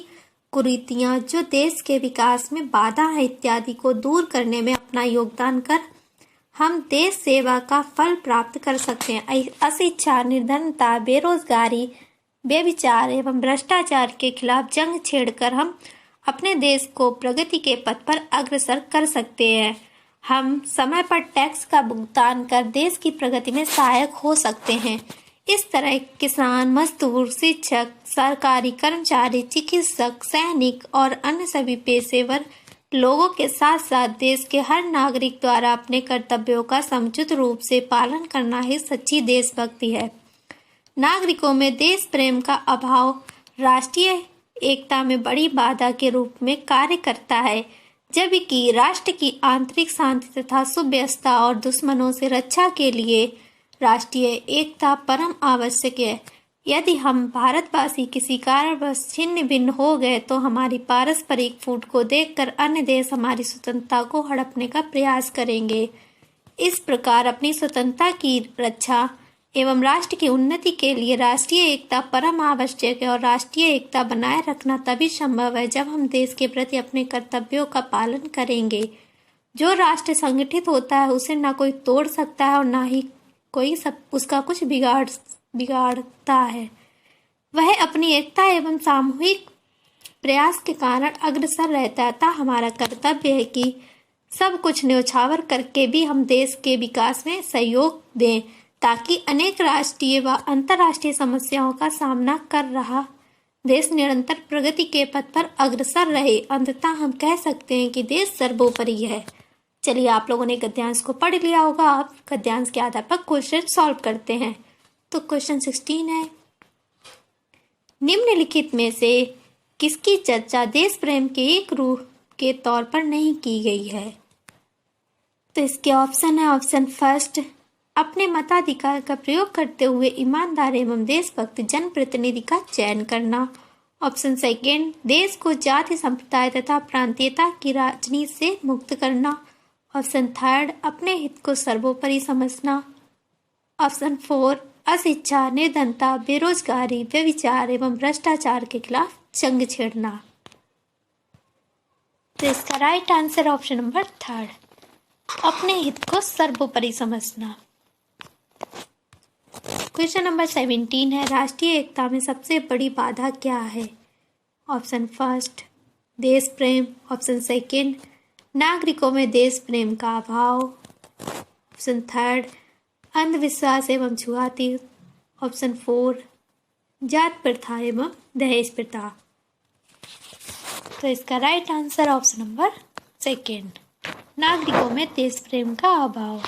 कुरीतियां जो देश के विकास में बाधा है इत्यादि को दूर करने में अपना योगदान कर हम देश सेवा का फल प्राप्त कर सकते हैं। अशिक्षा, निर्धनता, बेरोजगारी, व्यभिचार एवं भ्रष्टाचार के खिलाफ जंग छेड़कर हम अपने देश को प्रगति के पथ पर अग्रसर कर सकते हैं। हम समय पर टैक्स का भुगतान कर देश की प्रगति में सहायक हो सकते हैं। इस तरह किसान, मजदूर, शिक्षक, सरकारी कर्मचारी, चिकित्सक, सैनिक और अन्य सभी पेशेवर लोगों के साथ साथ देश के हर नागरिक द्वारा अपने कर्तव्यों का समुचित रूप से पालन करना ही सच्ची देशभक्ति है। नागरिकों में देश प्रेम का अभाव राष्ट्रीय एकता में बड़ी बाधा के रूप में कार्य करता है, जबकि राष्ट्र की आंतरिक शांति तथा सुव्यवस्था और दुश्मनों से रक्षा के लिए राष्ट्रीय एकता परम आवश्यक है। यदि हम भारतवासी किसी कारणवश छिन्न भिन्न हो गए तो हमारी पारस्परिक फूट को देखकर अन्य देश हमारी स्वतंत्रता को हड़पने का प्रयास करेंगे। इस प्रकार अपनी स्वतंत्रता की रक्षा एवं राष्ट्र की उन्नति के लिए राष्ट्रीय एकता परम आवश्यक है और राष्ट्रीय एकता बनाए रखना तभी संभव है जब हम देश के प्रति अपने कर्तव्यों का पालन करेंगे। जो राष्ट्र संगठित होता है उसे ना कोई तोड़ सकता है और ना ही कोई उसका कुछ बिगाड़ता है। वह अपनी एकता एवं सामूहिक प्रयास के कारण अग्रसर रहता है। अतः हमारा कर्तव्य है कि सब कुछ न्यौछावर करके भी हम देश के विकास में सहयोग दें, ताकि अनेक राष्ट्रीय व अंतर्राष्ट्रीय समस्याओं का सामना कर रहा देश निरंतर प्रगति के पथ पर अग्रसर रहे। अंततः हम कह सकते हैं कि देश सर्वोपरि है। चलिए, आप लोगों ने गद्यांश को पढ़ लिया होगा। आप गद्यांश के आधार पर क्वेश्चन सॉल्व करते हैं। तो क्वेश्चन 16 है, निम्नलिखित में से किसकी चर्चा देश प्रेम के एक रूप के तौर पर नहीं की गई है? तो इसके ऑप्शन है, ऑप्शन फर्स्ट, अपने मताधिकार का प्रयोग करते हुए ईमानदार एवं देशभक्त जनप्रतिनिधि का चयन करना। ऑप्शन सेकेंड, देश को जाति, संप्रदाय तथा प्रांतीयता की राजनीति से मुक्त करना। ऑप्शन थर्ड, अपने हित को सर्वोपरि समझना। ऑप्शन फोर, अशिक्षा, निर्धनता, बेरोजगारी, व्यभिचार एवं भ्रष्टाचार के खिलाफ जंग छेड़ना। तो इसका right answer option number third, अपने हित को सर्वोपरि समझना। क्वेश्चन नंबर 17 है, राष्ट्रीय एकता में सबसे बड़ी बाधा क्या है? ऑप्शन फर्स्ट, देश प्रेम। ऑप्शन सेकेंड, नागरिकों में देश प्रेम का अभाव। ऑप्शन थर्ड, अंधविश्वास एवं छुआती। ऑप्शन फोर, जात प्रथा एवं दहेज प्रथा। तो इसका right answer option number second, नागरिकों में देश प्रेम का अभाव।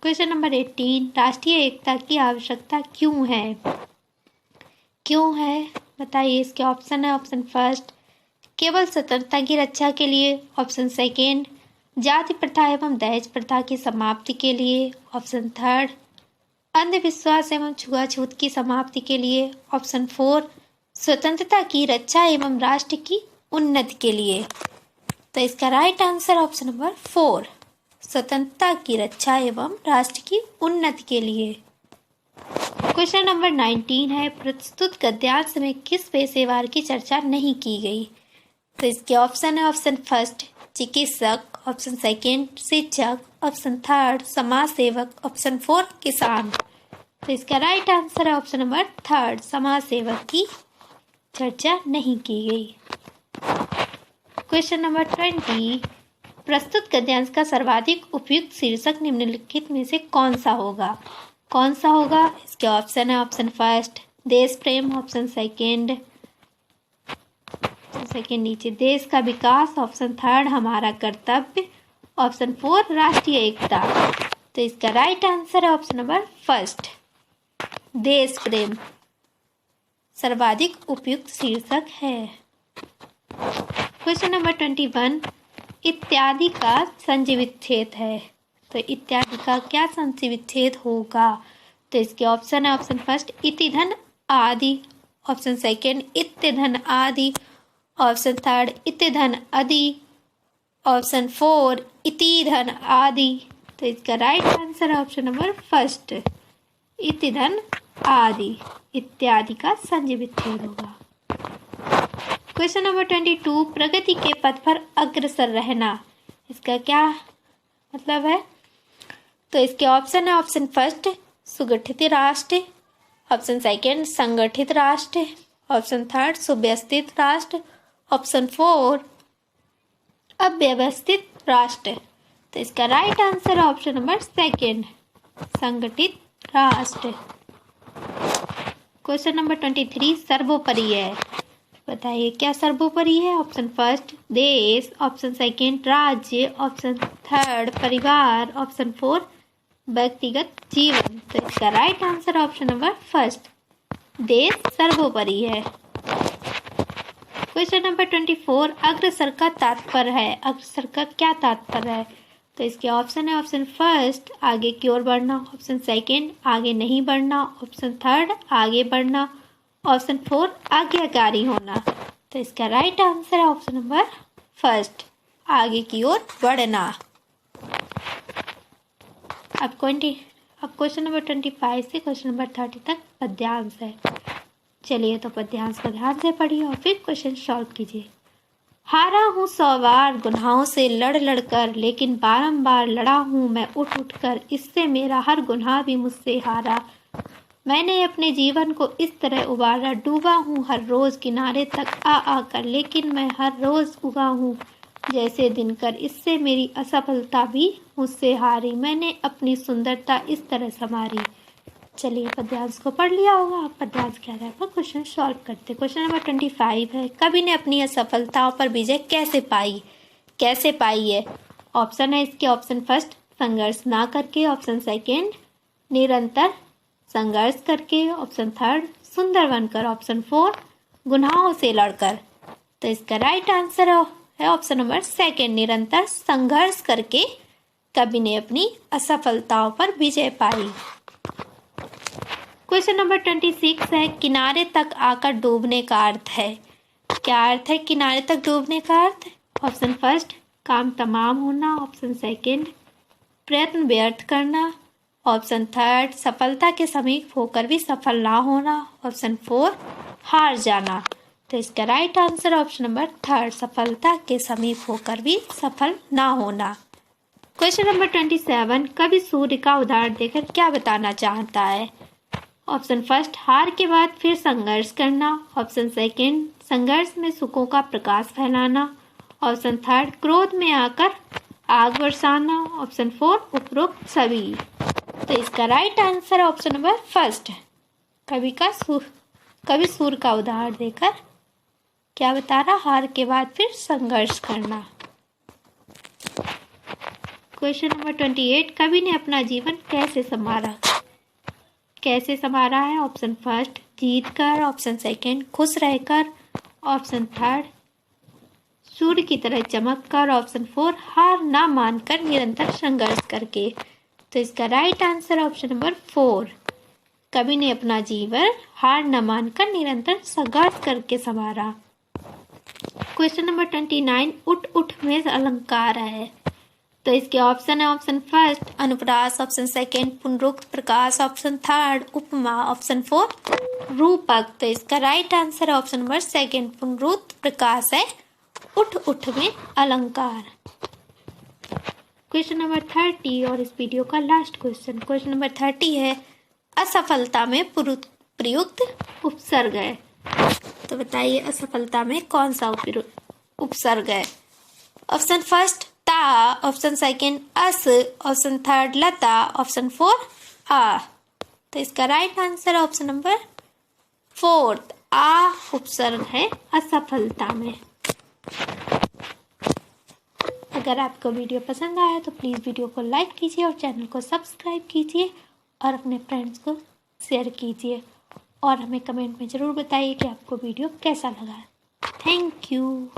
क्वेश्चन नंबर 18, राष्ट्रीय एकता की आवश्यकता क्यों है? क्यों है बताइए। इसके ऑप्शन है, ऑप्शन फर्स्ट, केवल स्वतंत्रता की रक्षा के लिए। ऑप्शन सेकेंड, जाति प्रथा एवं दहेज प्रथा की समाप्ति के लिए। ऑप्शन थर्ड, अंधविश्वास एवं छुआछूत की समाप्ति के लिए। ऑप्शन फोर, स्वतंत्रता की रक्षा एवं राष्ट्र की उन्नति के लिए। तो इसका right answer option number four, स्वतंत्रता की रक्षा एवं राष्ट्र की उन्नति के लिए। क्वेश्चन नंबर 19 है, प्रस्तुत गद्यांश में किस पेशेवर की चर्चा नहीं की गई? तो इसके ऑप्शन है, ऑप्शन फर्स्ट, चिकित्सक। ऑप्शन सेकेंड, शिक्षक। ऑप्शन थर्ड, समाज सेवक। ऑप्शन फोर, किसान। तो इसका राइट आंसर है ऑप्शन नंबर थर्ड, समाज सेवक की चर्चा नहीं की गई। क्वेश्चन नंबर 20, प्रस्तुत गद्यांश का सर्वाधिक उपयुक्त शीर्षक निम्नलिखित में से कौन सा होगा? कौन सा होगा? इसके ऑप्शन है, ऑप्शन फर्स्ट, देश प्रेम। ऑप्शन सेकेंड नीचे, देश का विकास। ऑप्शन थर्ड, हमारा कर्तव्य। ऑप्शन फोर, राष्ट्रीय एकता। तो इसका राइट आंसर है ऑप्शन नंबर फर्स्ट, देश प्रेम सर्वाधिक उपयुक्त शीर्षक है। क्वेश्चन नंबर 21, इत्यादि का संधि विच्छेद है। तो इत्यादि का क्या संधि विच्छेद होगा? तो इसके ऑप्शन है, ऑप्शन फर्स्ट, इति धन आदि। ऑप्शन सेकेंड, इत्य धन आदि। ऑप्शन थर्ड, इत्य धन अधि। ऑप्शन फोर, इति धन आदि। तो इसका राइट आंसर है ऑप्शन नंबर फर्स्ट, इति धन आदि। इत्यादि का संधि विच्छेद होगा। क्वेश्चन नंबर 22, प्रगति के पथ पर अग्रसर रहना, इसका क्या मतलब है? तो इसके ऑप्शन है, ऑप्शन फर्स्ट, सुगठित राष्ट्र। ऑप्शन सेकेंड, संगठित राष्ट्र। ऑप्शन थर्ड, सुव्यवस्थित राष्ट्र। ऑप्शन फोर, अव्यवस्थित राष्ट्र। तो इसका right answer option number second, संगठित राष्ट्र। क्वेश्चन नंबर 23 सर्वोपरि है। बताइए क्या सर्वोपरि है। ऑप्शन फर्स्ट देश, ऑप्शन सेकेंड राज्य, ऑप्शन थर्ड परिवार, ऑप्शन फोर व्यक्तिगत जीवन। तो इसका right answer option number first, देश सर्वोपरि है। क्वेश्चन नंबर 24 अग्रसर का तात्पर्य है। अग्रसर का क्या तात्पर्य है। तो इसके ऑप्शन है ऑप्शन फर्स्ट आगे की ओर बढ़ना, ऑप्शन सेकेंड आगे नहीं बढ़ना, ऑप्शन थर्ड आगे बढ़ना, ऑप्शन फोर आज्ञाकारी होना। तो इसका राइट आंसर है ऑप्शन नंबर फर्स्ट, आगे की ओर बढ़ना। अब क्वेश्चन नंबर 25 से क्वेश्चन नंबर 30 तक पद्यांश है। चलिए तो पद्यांश को ध्यान से पढ़िए और फिर क्वेश्चन सॉल्व कीजिए। हारा हूँ 100 बार गुनाहों से लड़ लड़ कर, लेकिन बारंबार लड़ा हूँ मैं उठ उठ कर, इससे मेरा हर गुनाह भी मुझसे हारा। मैंने अपने जीवन को इस तरह उबारा, डूबा हूँ हर रोज किनारे तक आ आकर, लेकिन मैं हर रोज उगा हूँ जैसे दिनकर, इससे मेरी असफलता भी मुझसे हारी। मैंने अपनी सुंदरता इस तरह संवारी। चलिए पद्यांश को पढ़ लिया होगा। आप पद्यांश क्या है पर क्वेश्चन सॉल्व करते। क्वेश्चन नंबर 25 है कवि ने अपनी असफलताओं पर विजय कैसे पाई है। ऑप्शन है इसके ऑप्शन फर्स्ट संघर्ष ना करके, ऑप्शन सेकेंड निरंतर संघर्ष करके, ऑप्शन थर्ड सुंदर बनकर, ऑप्शन फोर गुनाहों से लड़कर। तो इसका राइट आंसर है ऑप्शन नंबर सेकेंड, निरंतर संघर्ष करके कवि ने अपनी असफलताओं पर विजय पाई। क्वेश्चन नंबर 26 है किनारे तक आकर डूबने का अर्थ है। क्या अर्थ है किनारे तक डूबने का अर्थ। ऑप्शन फर्स्ट काम तमाम होना, ऑप्शन सेकेंड प्रयत्न व्यर्थ करना, ऑप्शन थर्ड सफलता के समीप होकर भी सफल ना होना, ऑप्शन फोर हार जाना। तो इसका right answer option number third, सफलता के समीप होकर भी सफल ना होना। क्वेश्चन नंबर 27 कवि सूर्य का उदाहरण देकर क्या बताना चाहता है। ऑप्शन फर्स्ट हार के बाद फिर संघर्ष करना, ऑप्शन सेकेंड संघर्ष में सुखों का प्रकाश फैलाना, ऑप्शन थर्ड क्रोध में आकर आग बरसाना, ऑप्शन फोर उपरोक्त सभी। तो इसका right answer option number first, कवि सूर्य का उदाहरण देकर क्या बता रहा, हार के बाद फिर संघर्ष करना। क्वेश्चन नंबर 28 कवि ने अपना जीवन कैसे संवारा है। ऑप्शन फर्स्ट जीत कर, ऑप्शन सेकेंड खुश रहकर, ऑप्शन थर्ड सूर्य की तरह चमक कर, ऑप्शन फोर हार ना मानकर निरंतर संघर्ष करके। तो इसका right answer option number four, कवि ने अपना जीवन हार न मानकर निरंतर संघर्ष करके संवारा। क्वेश्चन नंबर 29 उठ उठ में अलंकार है। तो इसके ऑप्शन है ऑप्शन फर्स्ट अनुप्रास, ऑप्शन सेकेंड पुनरुक्त प्रकाश, ऑप्शन थर्ड उपमा, ऑप्शन फोर रूपक। तो इसका राइट आंसर है ऑप्शन नंबर सेकेंड पुनरुक्त प्रकाश है उठ उठ में अलंकार। क्वेश्चन नंबर 30 और इस वीडियो का लास्ट क्वेश्चन नंबर 30 है असफलता में प्रयुक्त उपसर्ग है। तो बताइए असफलता में कौन सा उपसर्ग है। ऑप्शन फर्स्ट ता, ऑप्शन सेकेंड अस, ऑप्शन थर्ड लता, ऑप्शन फोर आ। तो इसका right answer option number fourth आ उपसर्ग है असफलता में। अगर आपको वीडियो पसंद आया तो प्लीज़ वीडियो को लाइक कीजिए और चैनल को सब्सक्राइब कीजिए और अपने फ्रेंड्स को शेयर कीजिए और हमें कमेंट में ज़रूर बताइए कि आपको वीडियो कैसा लगा। Thank you.